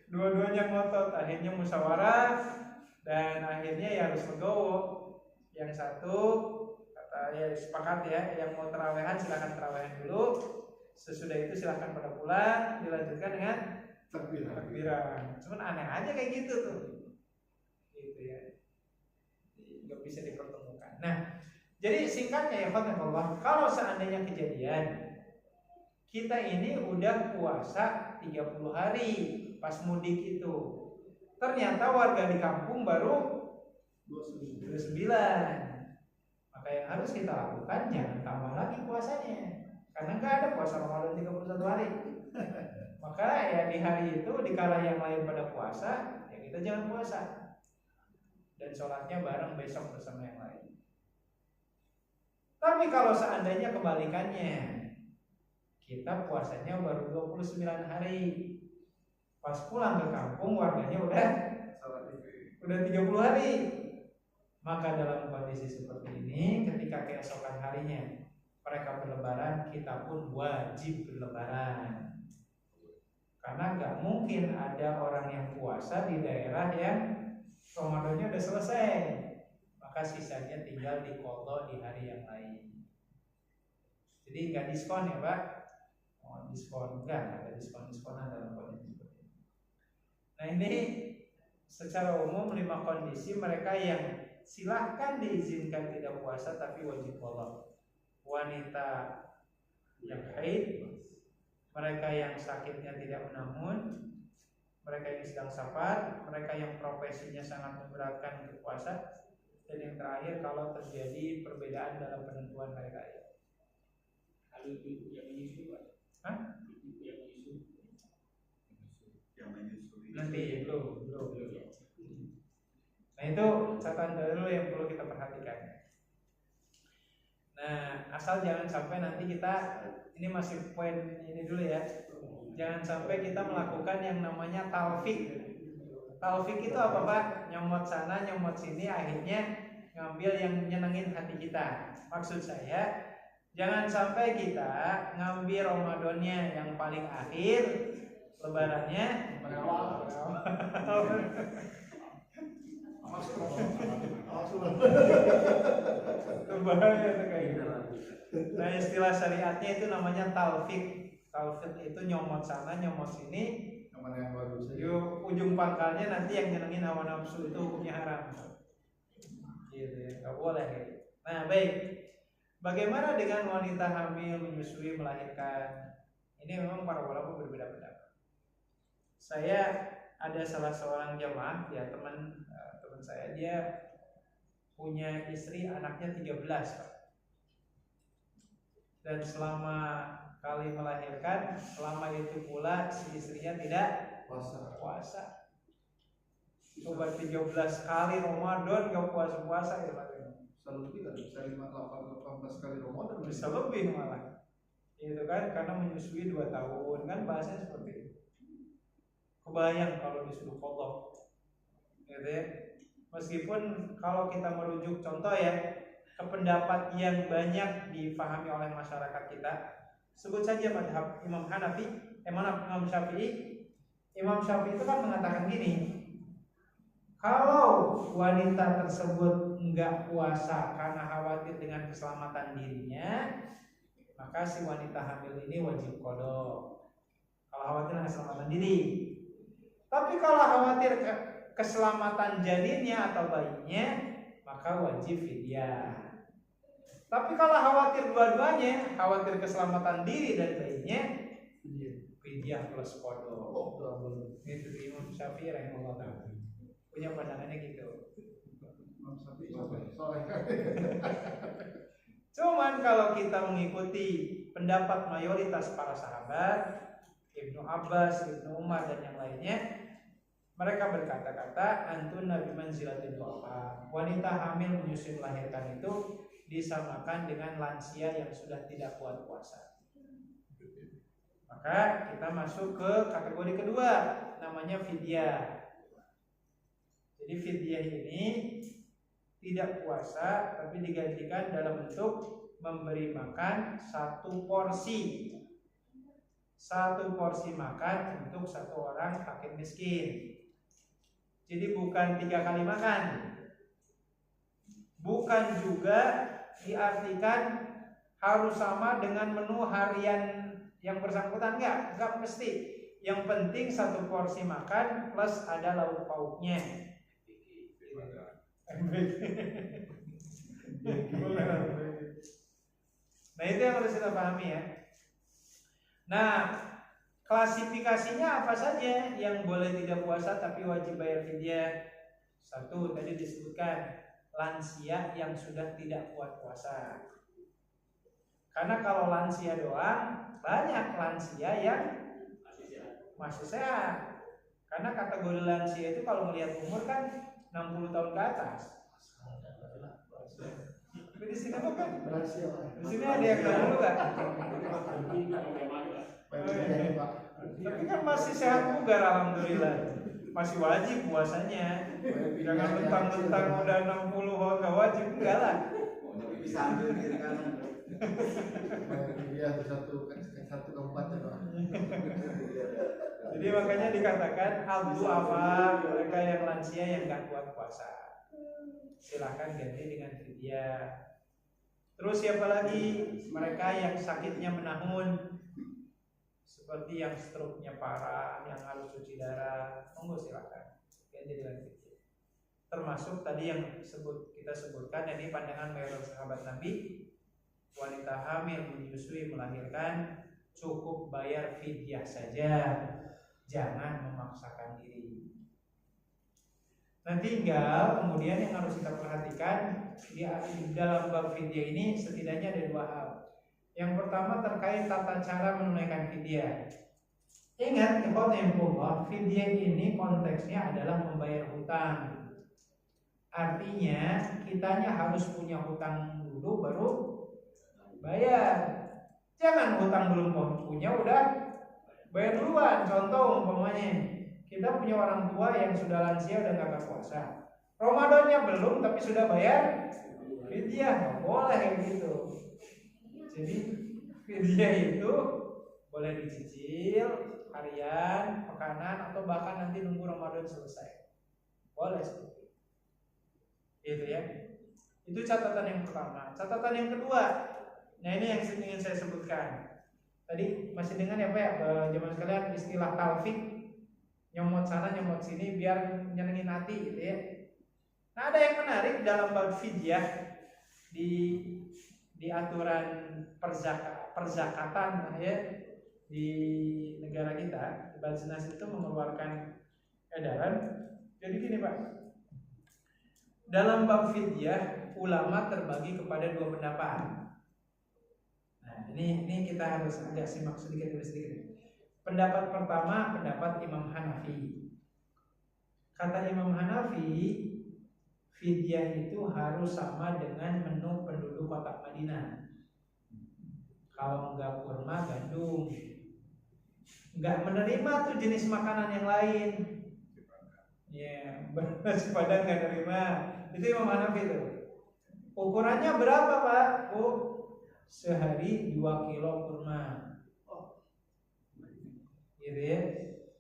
Dua-duanya ngotot, akhirnya musyawarah dan akhirnya ya harus legowo. Yang satu kata ya sepakat ya, yang mau terawehan silakan terawehan dulu. Sesudah itu silakan pada pulang, dilanjutkan dengan takbiran. Cuman aneh aja kayak gitu tuh. Gitu ya. Nggak bisa dipertemukan. Nah, jadi singkatnya ya Allah, kalau seandainya kejadian kita ini udah puasa 30 hari pas mudik itu, ternyata warga di kampung baru 29. Maka yang harus kita lakukan jangan tambah lagi puasanya, karena nggak ada puasa Ramadan 31 hari. Maka ya di hari itu dikala yang lain pada puasa, ya kita jangan puasa. Dan sholatnya bareng besok bersama yang lain. Tapi kalau seandainya kebalikannya, kita puasanya baru 29 hari, pas pulang ke kampung warganya udah 30 hari. Maka dalam kondisi seperti ini, ketika keesokan harinya mereka berlebaran, kita pun wajib berlebaran. Karena nggak mungkin ada orang yang puasa di daerah yang Ramadannya udah selesai, maka sisanya tinggal diqadha di hari yang lain. Jadi nggak diskon ya Pak? Oh, diskon enggak ada diskon-diskonan dalam kondisi seperti ini. Nah, ini secara umum 5 kondisi mereka yang silahkan diizinkan tidak puasa tapi wajib qadha. Wanita yang haid, mereka yang sakitnya tidak menamun, mereka yang sedang safar, mereka yang profesinya sangat memberatkan untuk puasa, Dan yang terakhir kalau terjadi perbedaan dalam penentuan hari raya. Kalau ibu yang menyusui Pak. Hah? Ibu yang menyusui. Yang menyusui. Nanti belum. Nah itu catatan dulu yang perlu kita perhatikan. Nah asal jangan sampai nanti kita, ini masih poin ini dulu ya, jangan sampai kita melakukan yang namanya talfik. Talfik itu apa Pak? Nyomot sana nyomot sini, akhirnya ngambil yang nyenengin hati kita. Maksud saya jangan sampai kita ngambil Ramadannya yang paling akhir, Lebarannya berawal. Bahaya tuh kayak gitu. Nah istilah syariatnya itu namanya talfik. Talfik itu nyomot sana nyomot sini. Yang yang bagus saja. Ujung pangkalnya nanti yang nyenengin hawa nafsu itu hukumnya haram. Gitu ya, nggak boleh. Nah baik, bagaimana dengan wanita hamil, menyusui, melahirkan? Ini memang para ulama berbeda pendapat. Saya ada salah seorang jamaah ya teman saya, dia punya istri anaknya 13 Pak. Dan selama kali melahirkan, selama itu pula si istrinya tidak puasa. Coba 13 kali Ramadan gak puasa-puasa ya Pak. Selalu tidak bisa 18 kali Ramadan. Bisa lebih malah. Itu kan karena menyusui 2 tahun kan bahasanya seperti itu. Kebayang kalau disuruh qadha. Gitu ya. Meskipun kalau kita merujuk contoh ya ke pendapat yang banyak difahami oleh masyarakat kita, sebut saja madhab Imam Hanafi, Imam Syafi'i. Imam Syafi'i itu kan mengatakan gini, kalau wanita tersebut enggak puasa karena khawatir dengan keselamatan dirinya, maka si wanita hamil ini wajib qadha. Kalau khawatir dengan keselamatan diri. Tapi kalau khawatir keselamatan janinnya atau bayinya, maka wajib fidyah. Tapi kalau khawatir dua-duanya, khawatir keselamatan diri dan bayinya, fidyah plus qadha. Itu Imam Syafi'i rahimahullah ta'ala. Punya pandangannya gitu. Imam Syafi'i soleh. Cuman kalau kita mengikuti pendapat mayoritas para sahabat, Ibnu Abbas, Ibnu Umar dan yang lainnya, mereka berkata-kata antun nabi manzilatin du'afa. Wanita hamil menyusui melahirkan itu disamakan dengan lansia yang sudah tidak kuat puasa. Maka kita masuk ke kategori kedua, namanya fidyah. Jadi fidyah ini tidak puasa tapi digantikan dalam bentuk memberi makan 1 porsi. 1 porsi makan untuk 1 orang fakir miskin. Jadi bukan 3 kali makan. Bukan juga diartikan harus sama dengan menu harian yang bersangkutan, enggak mesti. Yang penting 1 porsi makan plus ada lauk pauknya. Nah itu yang harus kita pahami ya. Nah klasifikasinya apa saja yang boleh tidak puasa tapi wajib bayar fidyah? 1 tadi disebutkan lansia yang sudah tidak kuat puasa. Karena kalau lansia doang, banyak lansia yang masih sehat. Karena kategori lansia itu kalau melihat umur kan 60 tahun ke atas. Tapi di sini kan di sini ada yang 60 kan? Tapi kan masih sehat bugar alhamdulillah. Masih wajib puasanya. Jangan mentang-mentang udah 60 gak wajib, enggak lah. Bisa ambil kiri kanan. Dia satu keempat ya Pak. Jadi makanya dikatakan abdu apa mereka yang lansia yang gak kuat puasa. Silahkan ganti dengan fidyah. Terus siapa lagi? Mereka yang sakitnya menahun, seperti yang stroke-nya parah, yang harus cuci darah, monggo silakan ganti dengan fidyah. Termasuk tadi yang kita sebutkan, ini pandangan mayoritas sahabat Nabi, wanita hamil menyusui melahirkan cukup bayar fidyah saja, jangan memaksakan diri. Nah tinggal kemudian yang harus kita perhatikan di dalam bab fidyah ini setidaknya ada 2 hal. Yang pertama terkait tata cara menunaikan fidyah. Ingat, ikhwanullah, fidyah ini konteksnya adalah membayar hutang. Artinya kitanya harus punya hutang dulu baru bayar. Jangan hutang belum punya udah bayar duluan. Contoh umpamanya kita punya orang tua yang sudah lansia udah kagak puasa, Ramadannya belum tapi sudah bayar fidyah, nggak boleh kayak gitu. Jadi fidyah itu boleh dicicil harian, pekanan, atau bahkan nanti nunggu Ramadan selesai, boleh seperti itu. Gitu ya. Itu catatan yang pertama. Catatan yang kedua, nah ini yang ingin saya sebutkan. Tadi masih dengan ya Pak ya, zaman sekalian istilah talfik, nyomot sana nyomot sini biar nyenengin hati gitu ya. Nah ada yang menarik dalam bab fidyah di aturan perzakatan ya di negara kita, di Basnas itu mengeluarkan edaran. Jadi gini Pak, dalam bab fidyah ulama terbagi kepada 2 pendapat. Nah ini kita harus agak simak sedikit demi sedikit. Pendapat pertama, pendapat Imam Hanafi. Kata Imam Hanafi, fidyah itu harus sama dengan menu penduduk kota Madinah. Kalau enggak kurma, gandum. Enggak menerima tuh jenis makanan yang lain. Ya, beras padang enggak nerima. Itu Imam Hanafi itu. Ukurannya berapa Pak? Oh, sehari 2 kilo kurma. Gitu ya,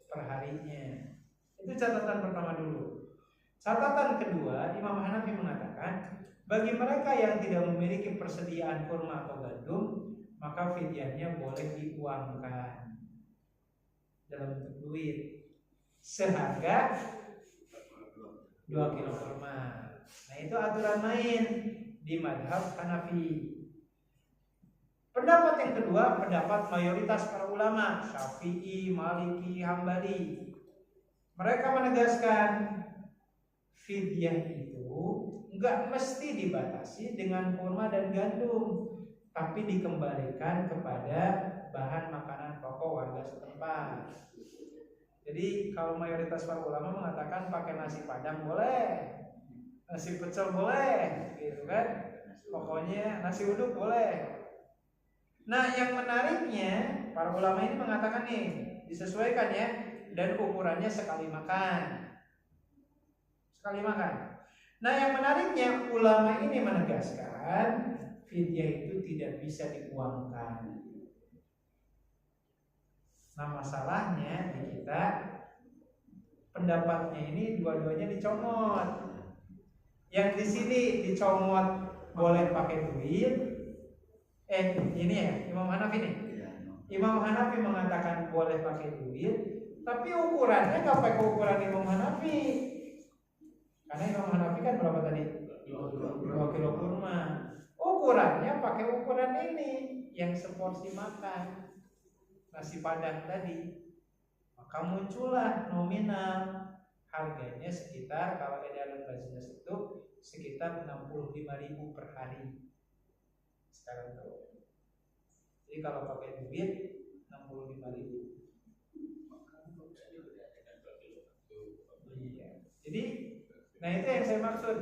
perharinya. Itu catatan pertama dulu. Catatan kedua, Imam Hanafi mengatakan bagi mereka yang tidak memiliki persediaan kurma atau gandum, maka fidyahnya boleh diuangkan dalam bentuk duit seharga 2 kilo kurma. Nah itu aturan main di mazhab Hanafi. Pendapat yang kedua, pendapat mayoritas para ulama Syafi'i, Maliki, Hambali. Mereka menegaskan fidyah itu enggak mesti dibatasi dengan kurma dan gandum, tapi dikembalikan kepada bahan makanan pokok warga setempat. Jadi kalau mayoritas para ulama mengatakan pakai nasi padang boleh, nasi pecel boleh, gitu kan? Pokoknya nasi uduk boleh. Nah yang menariknya para ulama ini mengatakan nih disesuaikan ya, dan ukurannya sekali makan. Sekali makan. Nah yang menariknya ulama ini menegaskan fidyah itu tidak bisa diuangkan. Nah masalahnya di kita pendapatnya ini dua-duanya dicomot. Yang di sini dicomot boleh pakai duit. Ini ya Imam Hanafi nih. Imam Hanafi mengatakan boleh pakai duit, tapi ukurannya nggak pakai ukuran Imam Hanafi. Karena Imam Hanafi kan berapa tadi? 2 kilo kurma. Ukurannya pakai ukuran ini yang seporsi makan nasi padang tadi. Maka muncullah nominal harganya sekitar, kalau edaran Basnas itu sekitar 65.000 per hari. Sekarang tuh. Jadi kalau pakai duit 65.000. Iya. Jadi, nah itu yang saya maksud.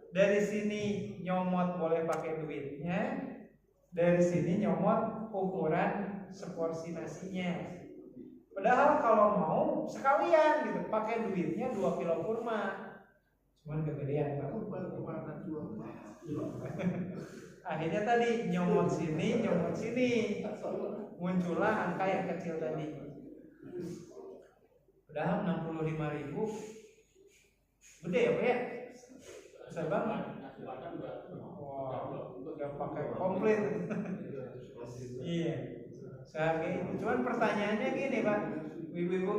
Dari sini nyomot boleh pakai duitnya, dari sini nyomot ukuran seporsi nasinya. Padahal kalau mau sekalian gitu, pakai duitnya 2 kilo kurma. Cuman kegedean Pak. Akhirnya tadi nyomot sini, muncullah angka yang kecil tadi. Padahal 65.000 gede ya Pak ya? Besar banget. Wah, udah pakai komplit. Iya. Seharga itu. Cuman pertanyaannya gini Pak, ibu-ibu,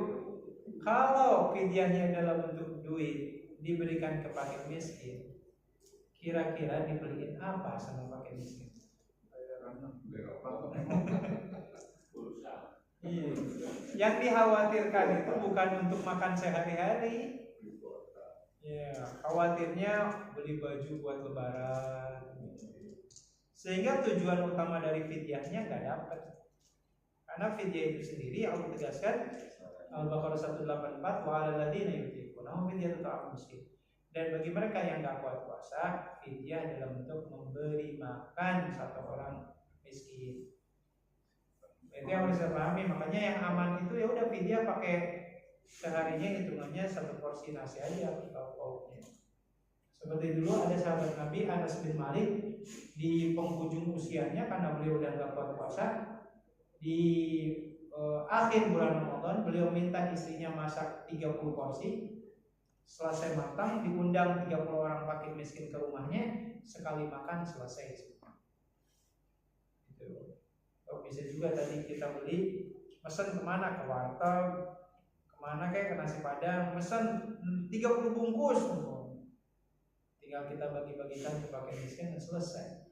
kalau fidyahnya dalam bentuk duit diberikan ke fakir miskin, kira-kira dibeliin apa sama fakir miskin? Iya. Yang dikhawatirkan itu bukan untuk makan sehari-hari, Ya, khawatirnya beli baju buat lebaran. Sehingga tujuan utama dari fidyahnya nggak dapat. Karena fidyah itu sendiri Allah tegaskan Al-Baqarah 184 wa 'alal ladzina yutiquna fidyatun ta'am miskin. Dan bagi mereka yang nggak kuat puasa, fidyah dalam bentuk memberi makan satu orang miskin. Itu yang harus dipahami. Makanya yang aman itu ya udah fidyah pakai seharinya hitungannya satu porsi nasi aja atau pauknya. Seperti dulu ada sahabat Nabi Anas bin Malik di penghujung usianya karena beliau udah nggak kuat puasa, di akhir bulan Ramadan beliau minta istrinya masak 30 porsi. Selesai matang diundang 30 orang fakir miskin ke rumahnya, sekali makan selesai semua. Gitu. Oh, bisa juga tadi kita beli, mesen kemana, ke warteg, kemana kayak ke nasi padang, mesen 30 bungkus, tinggal kita bagi-bagikan ke fakir miskin dan selesai.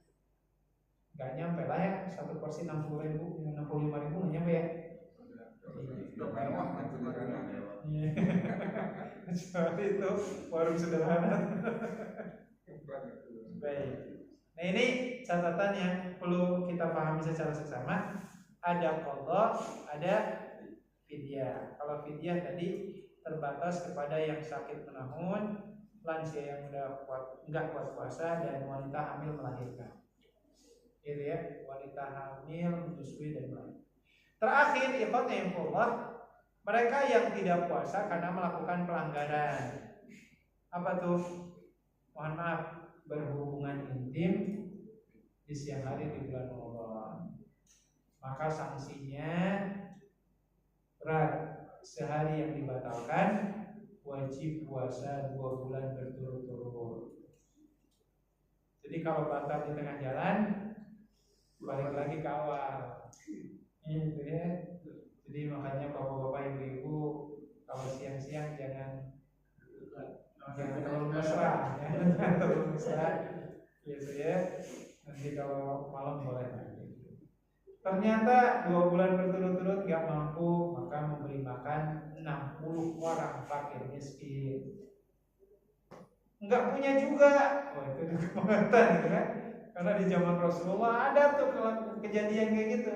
Gak nyampe lah ya, satu porsi 60.000, 65.000 gak nyampe ya. Kecuali itu warung sederhana. Baik. Nah ini catatan yang perlu kita pahami secara seksama. Ada qadha, ada fidyah. Kalau fidyah tadi terbatas kepada yang sakit menahun, lansia yang nggak kuat puasa, dan wanita hamil melahirkan. Gitu ya, wanita hamil, menyusui dan melahirkan. Terakhir, ikhwatna yang Allah, mereka yang tidak puasa karena melakukan pelanggaran. Apa tuh? Mohon maaf, berhubungan intim di siang hari di bulan Ramadan. Maka sanksinya berat. Sehari yang dibatalkan, wajib puasa 2 bulan berturut-turut. Jadi kalau batal di tengah jalan, balik lagi ke awal. Gitu ya. Jadi makanya bapak-bapak, ibu-ibu, kalau siang-siang jangan terlalu mesra, jangan terlalu mesra, gitu ya. Nanti kalau malam boleh lagi. Ternyata 2 bulan berturut-turut nggak mampu, maka memberi makan 60 orang fakir miskin. Nggak punya juga, oh itu juga kematan, gitu kan? Karena di zaman Rasulullah ada tuh kejadian kayak gitu.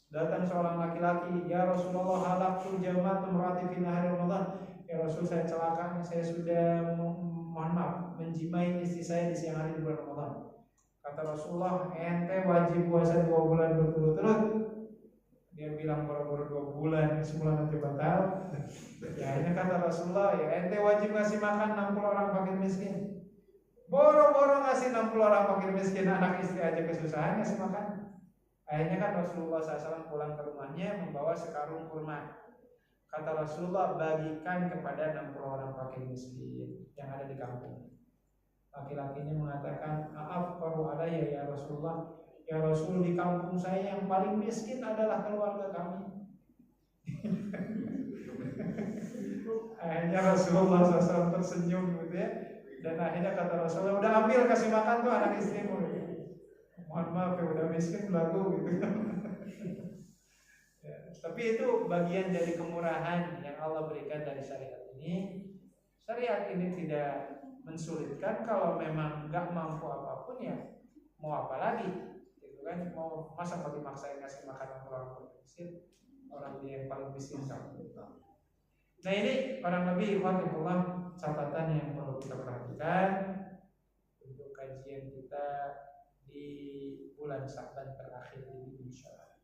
Datang seorang laki-laki, ya Rasulullah, halaktul jamaah tumrati fi nahari Ramadan. Ya Rasul, saya celaka, saya sudah mohon maaf menjimai istri saya di siang hari di bulan Ramadan. Kata Rasulullah, ente wajib puasa 2 bulan berturut-turut. Dia bilang baru 2 bulan, semula nanti batal. Ya akhirnya kata Rasulullah, ya ente wajib ngasih makan 60 orang fakir miskin. Boro-boro ngasih 60 orang fakir miskin, anak istri aja kesusahan ngasih makan. Akhirnya kan Rasulullah SAW pulang ke rumahnya membawa sekarung kurma. Kata Rasulullah, bagikan kepada 60 orang fakir miskin yang ada di kampung. Laki-lakinya mengatakan, maaf qaru alayya ya Rasulullah. Ya Rasul, di kampung saya yang paling miskin adalah keluarga kami. Akhirnya Rasulullah SAW tersenyum gitu ya. Dan akhirnya kata Rasulullah, udah ambil kasih makan tuh anak istrimu. Mohon maaf ya udah miskin belagu gitu. Ya, tapi itu bagian dari kemurahan yang Allah berikan dari syariat ini. Syariat ini tidak mensulitkan. Kalau memang nggak mampu apapun ya mau apa lagi, gitu kan? Mau masa mau dimaksain kasih makan orang miskin, orang dia yang paling miskin kamu. Nah ini para nabi, ikhwanullah, catatan yang perlu kita perhatikan untuk kajian kita di bulan Sya'ban terakhir ini insyaallah.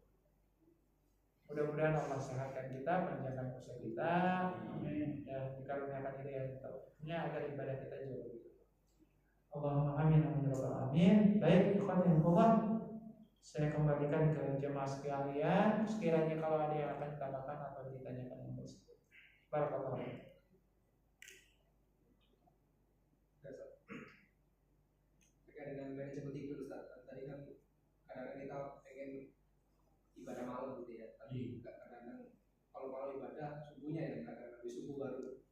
Mudah-mudahan Allah sehatkan kita, panjangkan usia kita, dan dikaruniakan hidayah dan taufiknya agar ibadah kita jauh lebih. Allahumma amin amin ya rabbal alamin. Baik, ikhwanullah, saya kembalikan ke jemaah sekalian. Sekiranya kalau ada yang akan ditambahkan atau ditanyakan yang tersebut. Barakallahu. Terkait dengan manajemen tidur, Ustaz. Tadi kan kadang-kadang kita pengen ibadah malam gitu ya. Tapi kadang-kadang kalau ibadah subuhnya ya, kadang-kadang habis subuh baru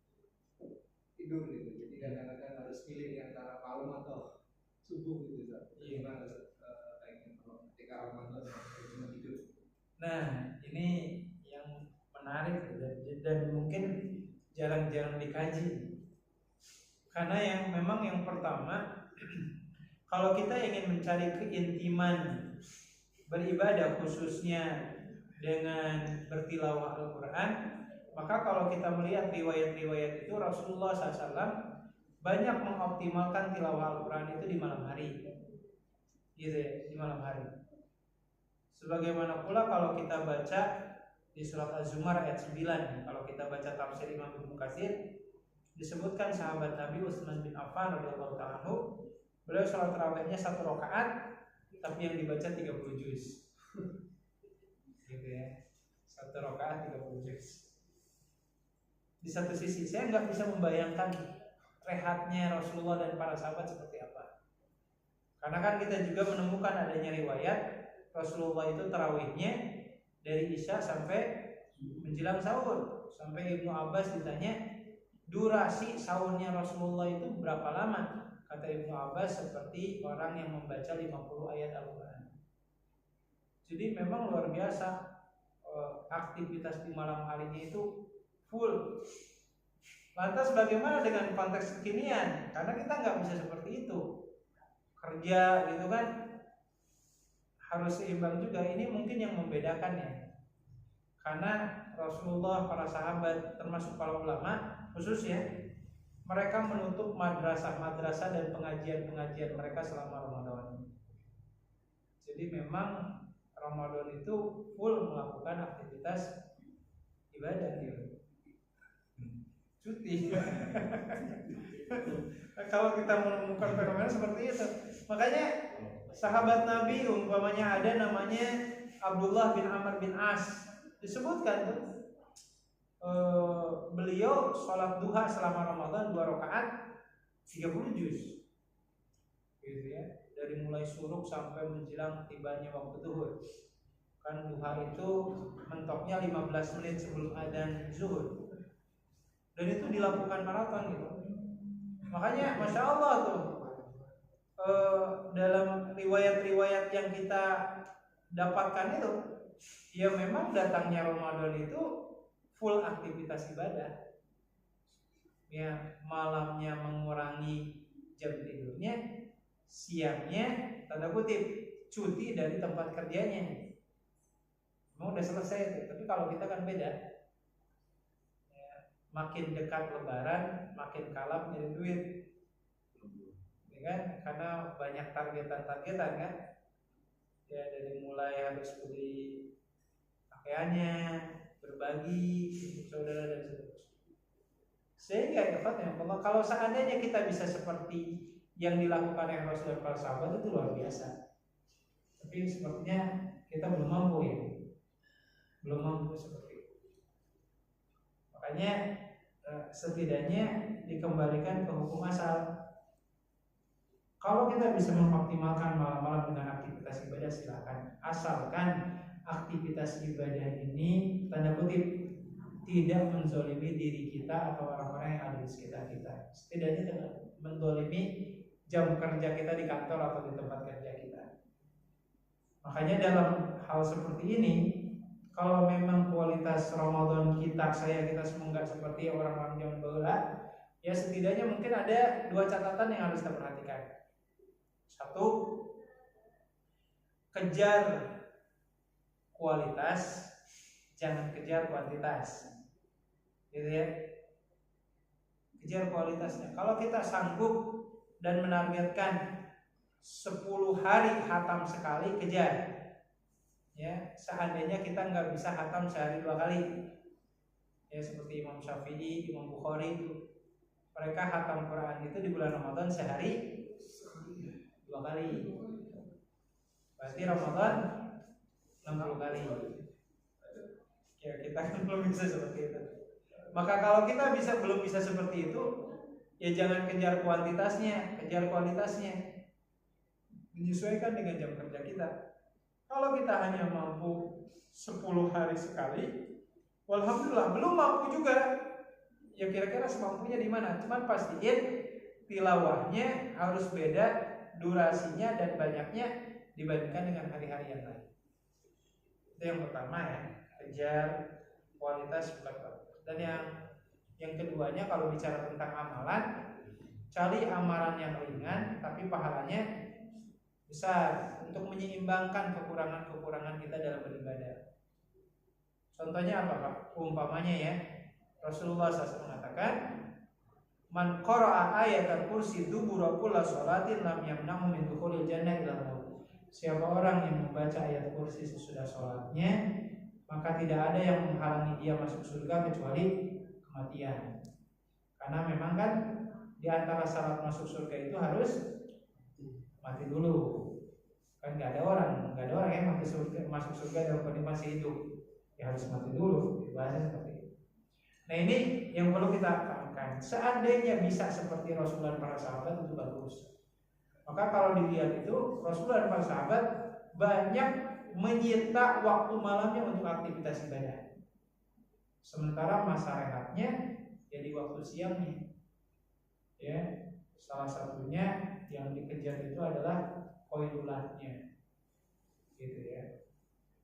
tidur gitu. Jadi kadang-kadang harus pilih antara malam atau subuh gitu, Ustaz. Gimana Ustaz? Pengen kalau ketika Ramadan cuma tidur. Nah, ini yang menarik dan mungkin jarang-jarang dikaji. Karena yang pertama, kalau kita ingin mencari keintiman beribadah khususnya dengan bertilawah Al-Quran, maka kalau kita melihat riwayat-riwayat itu, Rasulullah SAW banyak mengoptimalkan tilawah Al-Quran itu di malam hari, gitu ya, di malam hari. Sebagaimana pula kalau kita baca di surat Az-Zumar ayat 9, kalau kita baca tafsir Imam Ibnu Katsir, disebutkan sahabat Nabi Utsman bin Affan radhiyallahu ta'ala anhu, beliau sholat tarawihnya 1 rakaat, tapi yang dibaca 30 juz. Gitu ya, 1 rakaat 30 juz. Di satu sisi saya nggak bisa membayangkan rehatnya Rasulullah dan para sahabat seperti apa. Karena kan kita juga menemukan adanya riwayat Rasulullah itu tarawihnya dari Isya sampai menjelang sahur. Sampai Ibnu Abbas ditanya, durasi sahurnya Rasulullah itu berapa lama? Kata Ibnu Abbas, seperti orang yang membaca 50 ayat Al-Quran. Jadi memang luar biasa aktivitas di malam harinya itu full. Lantas bagaimana dengan konteks kekinian? Karena kita nggak bisa seperti itu. Kerja gitu kan harus seimbang juga. Ini mungkin yang membedakannya. Karena Rasulullah, para sahabat, termasuk para ulama khususnya, mereka menutup madrasah-madrasah dan pengajian-pengajian mereka selama Ramadan. Jadi memang Ramadan itu full melakukan aktivitas ibadah gitu. Cuti. Kalau kita menemukan fenomena seperti itu, makanya sahabat Nabi umpamanya ada namanya Abdullah bin Amr bin As, disebutkan tuh beliau sholat duha selama Ramadan 2 rakaat 30 juz, gitu ya, dari mulai syuruk sampai menjelang tibanya waktu zuhur. Kan duha itu mentoknya 15 menit sebelum adzan zuhur, dan itu dilakukan maraton gitu. Makanya Masya Allah tuh dalam riwayat-riwayat yang kita dapatkan itu, ya memang datangnya Ramadan itu full aktivitas ibadah. Ya, malamnya mengurangi jam tidurnya, siangnya tanda kutip cuti dari tempat kerjanya. Memang udah selesai, tapi kalau kita kan beda. Ya, makin dekat Lebaran, makin kalap nyari duit, ya kan? Karena banyak targetan kan. Ya, dari mulai harus beli pakaiannya, berbagi untuk saudara dan seterusnya. Sehingga ya, kalau seandainya kita bisa seperti yang dilakukan oleh Rasul dan para sahabat, itu luar biasa. Tapi sepertinya kita belum mampu ya, belum mampu seperti itu. Makanya setidaknya dikembalikan ke hukum asal. Kalau kita bisa mengoptimalkan malam-malam dengan aktivitas ibadah, silakan. Asalkan aktivitas ibadah ini tanda kutip tidak menzolimi diri kita atau orang-orang yang ada di sekitar kita. Setidaknya tidak menzolimi jam kerja kita di kantor atau di tempat kerja kita. Makanya dalam hal seperti ini, kalau memang kualitas Ramadan kita semua nggak seperti orang-orang yang baheula, ya setidaknya mungkin ada 2 catatan yang harus kita perhatikan. 1, kejar kualitas, jangan kejar kuantitas, gitu ya. Kejar kualitasnya. Kalau kita sanggup dan menargetkan 10 hari hatam sekali, kejar. Ya, seandainya kita nggak bisa hatam sehari 2 kali, ya seperti Imam Syafi'i, Imam Bukhari itu, mereka hatam Quran itu di bulan Ramadan sehari 2 kali. Berarti Ramadan 60 kali. Ya, kita kan belum bisa seperti itu. Maka kalau kita belum bisa seperti itu, ya jangan kejar kuantitasnya, kejar kualitasnya. Menyesuaikan dengan jam kerja kita. Kalau kita hanya mampu 10 hari sekali, walhamdulillah. Belum mampu juga, ya kira-kira semampunya di mana. Cuman pastiin tilawahnya harus beda, durasinya dan banyaknya dibandingkan dengan hari-hari yang lain. Itu yang pertama ya, kejar kualitas bukan kualitas. Dan yang keduanya, kalau bicara tentang amalan, cari amalan yang ringan tapi pahalanya besar untuk menyeimbangkan kekurangan-kekurangan kita dalam beribadah. Contohnya apa Pak? Umpamanya ya, Rasulullah SAW mengatakan, man qara'a ayatul kursi dubura kulli sholatin lam yamna'hu min dukhulil jannah ila maut. Siapa orang yang membaca ayat kursi sesudah sholatnya, maka tidak ada yang menghalangi dia masuk surga kecuali kematian. Karena memang kan di antara syarat masuk surga itu harus mati dulu. Kan nggak ada orang yang masuk surga dalam kondisi masih hidup. Ya harus mati dulu. Bahasanya seperti itu. Nah ini yang perlu kita pahamkan. Seandainya bisa seperti Rasulullah dan para sahabat itu bagus. Maka kalau dilihat itu Rasulullah dan para sahabat banyak menyita waktu malamnya untuk aktivitas ibadah. Sementara masa rehatnya ya di waktu siangnya. Ya, salah satunya yang dikejar itu adalah qailulahnya, gitu ya.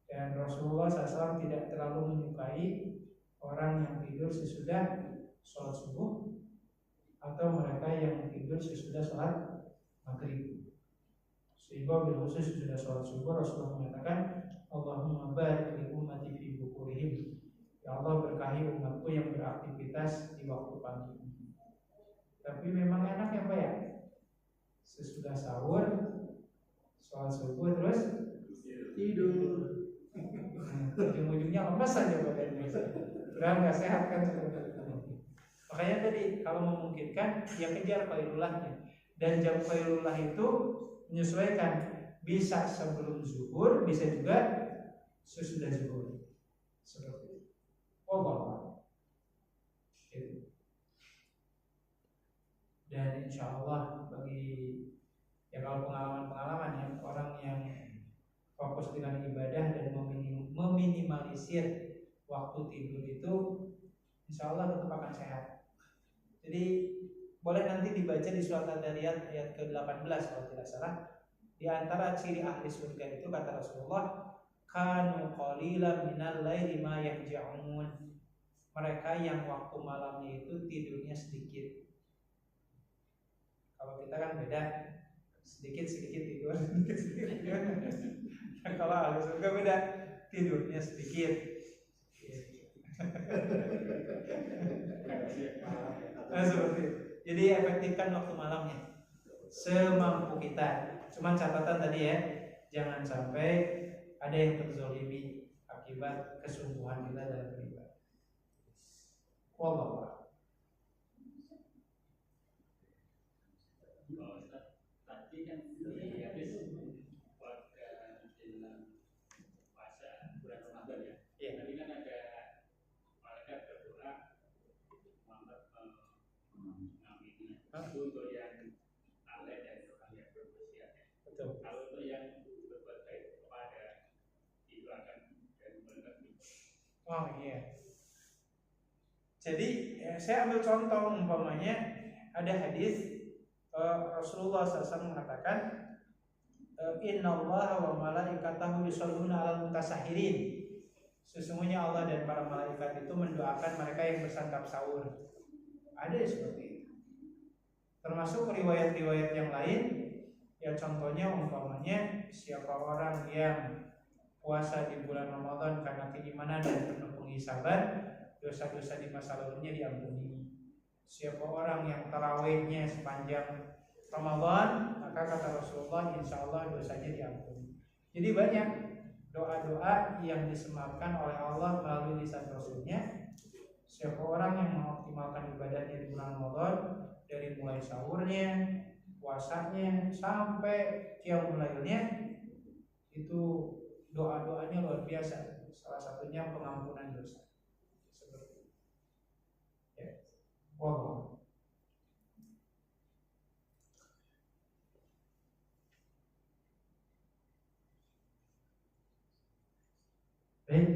Dan Rasulullah SAW tidak terlalu menyukai orang yang tidur sesudah sholat subuh atau mereka yang tidur sesudah sholat maghrib. Sehingga bil khusus sesudah sholat subuh Rasulullah mengatakan, Allahumma barik li ummati fi bukurihim. Ya Allah berkahi umatku yang beraktivitas di waktu pagi. Tapi memang enak ya Pak ya, sesudah sahur sholat subuh terus tidur. Ujung-ujungnya lemes saja badannya. Udah nggak sehat kan. Makanya tadi kalau memungkinkan ya kejar qailulahnya. Dan jam qailullah itu menyesuaikan, bisa sebelum zuhur, bisa juga sesudah zuhur. Seperti itu. Dan insya Allah bagi ya kalau pengalaman-pengalaman ya orang yang fokus dengan ibadah dan meminimalisir waktu tidur itu insya Allah tetap akan sehat. Jadi boleh nanti dibaca di surat Al-Dariyat ayat ke-18 kalau tidak salah. Di antara ciri ahli surga itu kata Rasulullah, kanu qalilan minal laili ma yahja'un. Mereka yang waktu malamnya itu tidurnya sedikit. Kalau kita kan beda, sedikit tidur, sedikit tidur. Kalau ahli surga beda, tidurnya sedikit. Nah, seperti itu. Jadi efektifkan waktu malamnya semampu kita. Cuman catatan tadi ya, jangan sampai ada yang terzolimi akibat kesungguhan kita dalam beribadah. Wallahu tadi kan di habis pada jelang puasa bulan Ramadan ya. Iya. Tadi kan ada malaikat berdoa Muhammad mengamini. Itu untuk yang lalai dan orang yang berwasiat. Betul. Kalau untuk yang berbuat baik kepada itu akan dari malaikat itu. Oh iya. Jadi ya, saya ambil contoh umpamanya ada hadis Rasulullah SAW mengatakan, Inna Allah wa malaikatahu yusholluna 'alal mutasahirin. Sesungguhnya Allah dan para malaikat itu mendoakan mereka yang bersantap sahur. Ada seperti itu. Termasuk riwayat-riwayat yang lain, ya contohnya umpamanya siapa orang yang puasa di bulan Ramadan karena keimanan dan penuh penghisaban, dosa-dosa di masa lalunya diampuni. Siapa orang yang tarawihnya sepanjang Ramadan, maka kata Rasulullah insya Allah dosanya diampuni. Jadi banyak doa-doa yang disematkan oleh Allah melalui lisan Rasulnya. Siapa orang yang mengoptimalkan ibadahnya di bulan Ramadan, dari mulai sahurnya, puasanya, sampai qiyamul lailnya, itu doa-doanya luar biasa. Salah satunya pengampunan dosa. Seperti itu. Ya. Wow. Baik.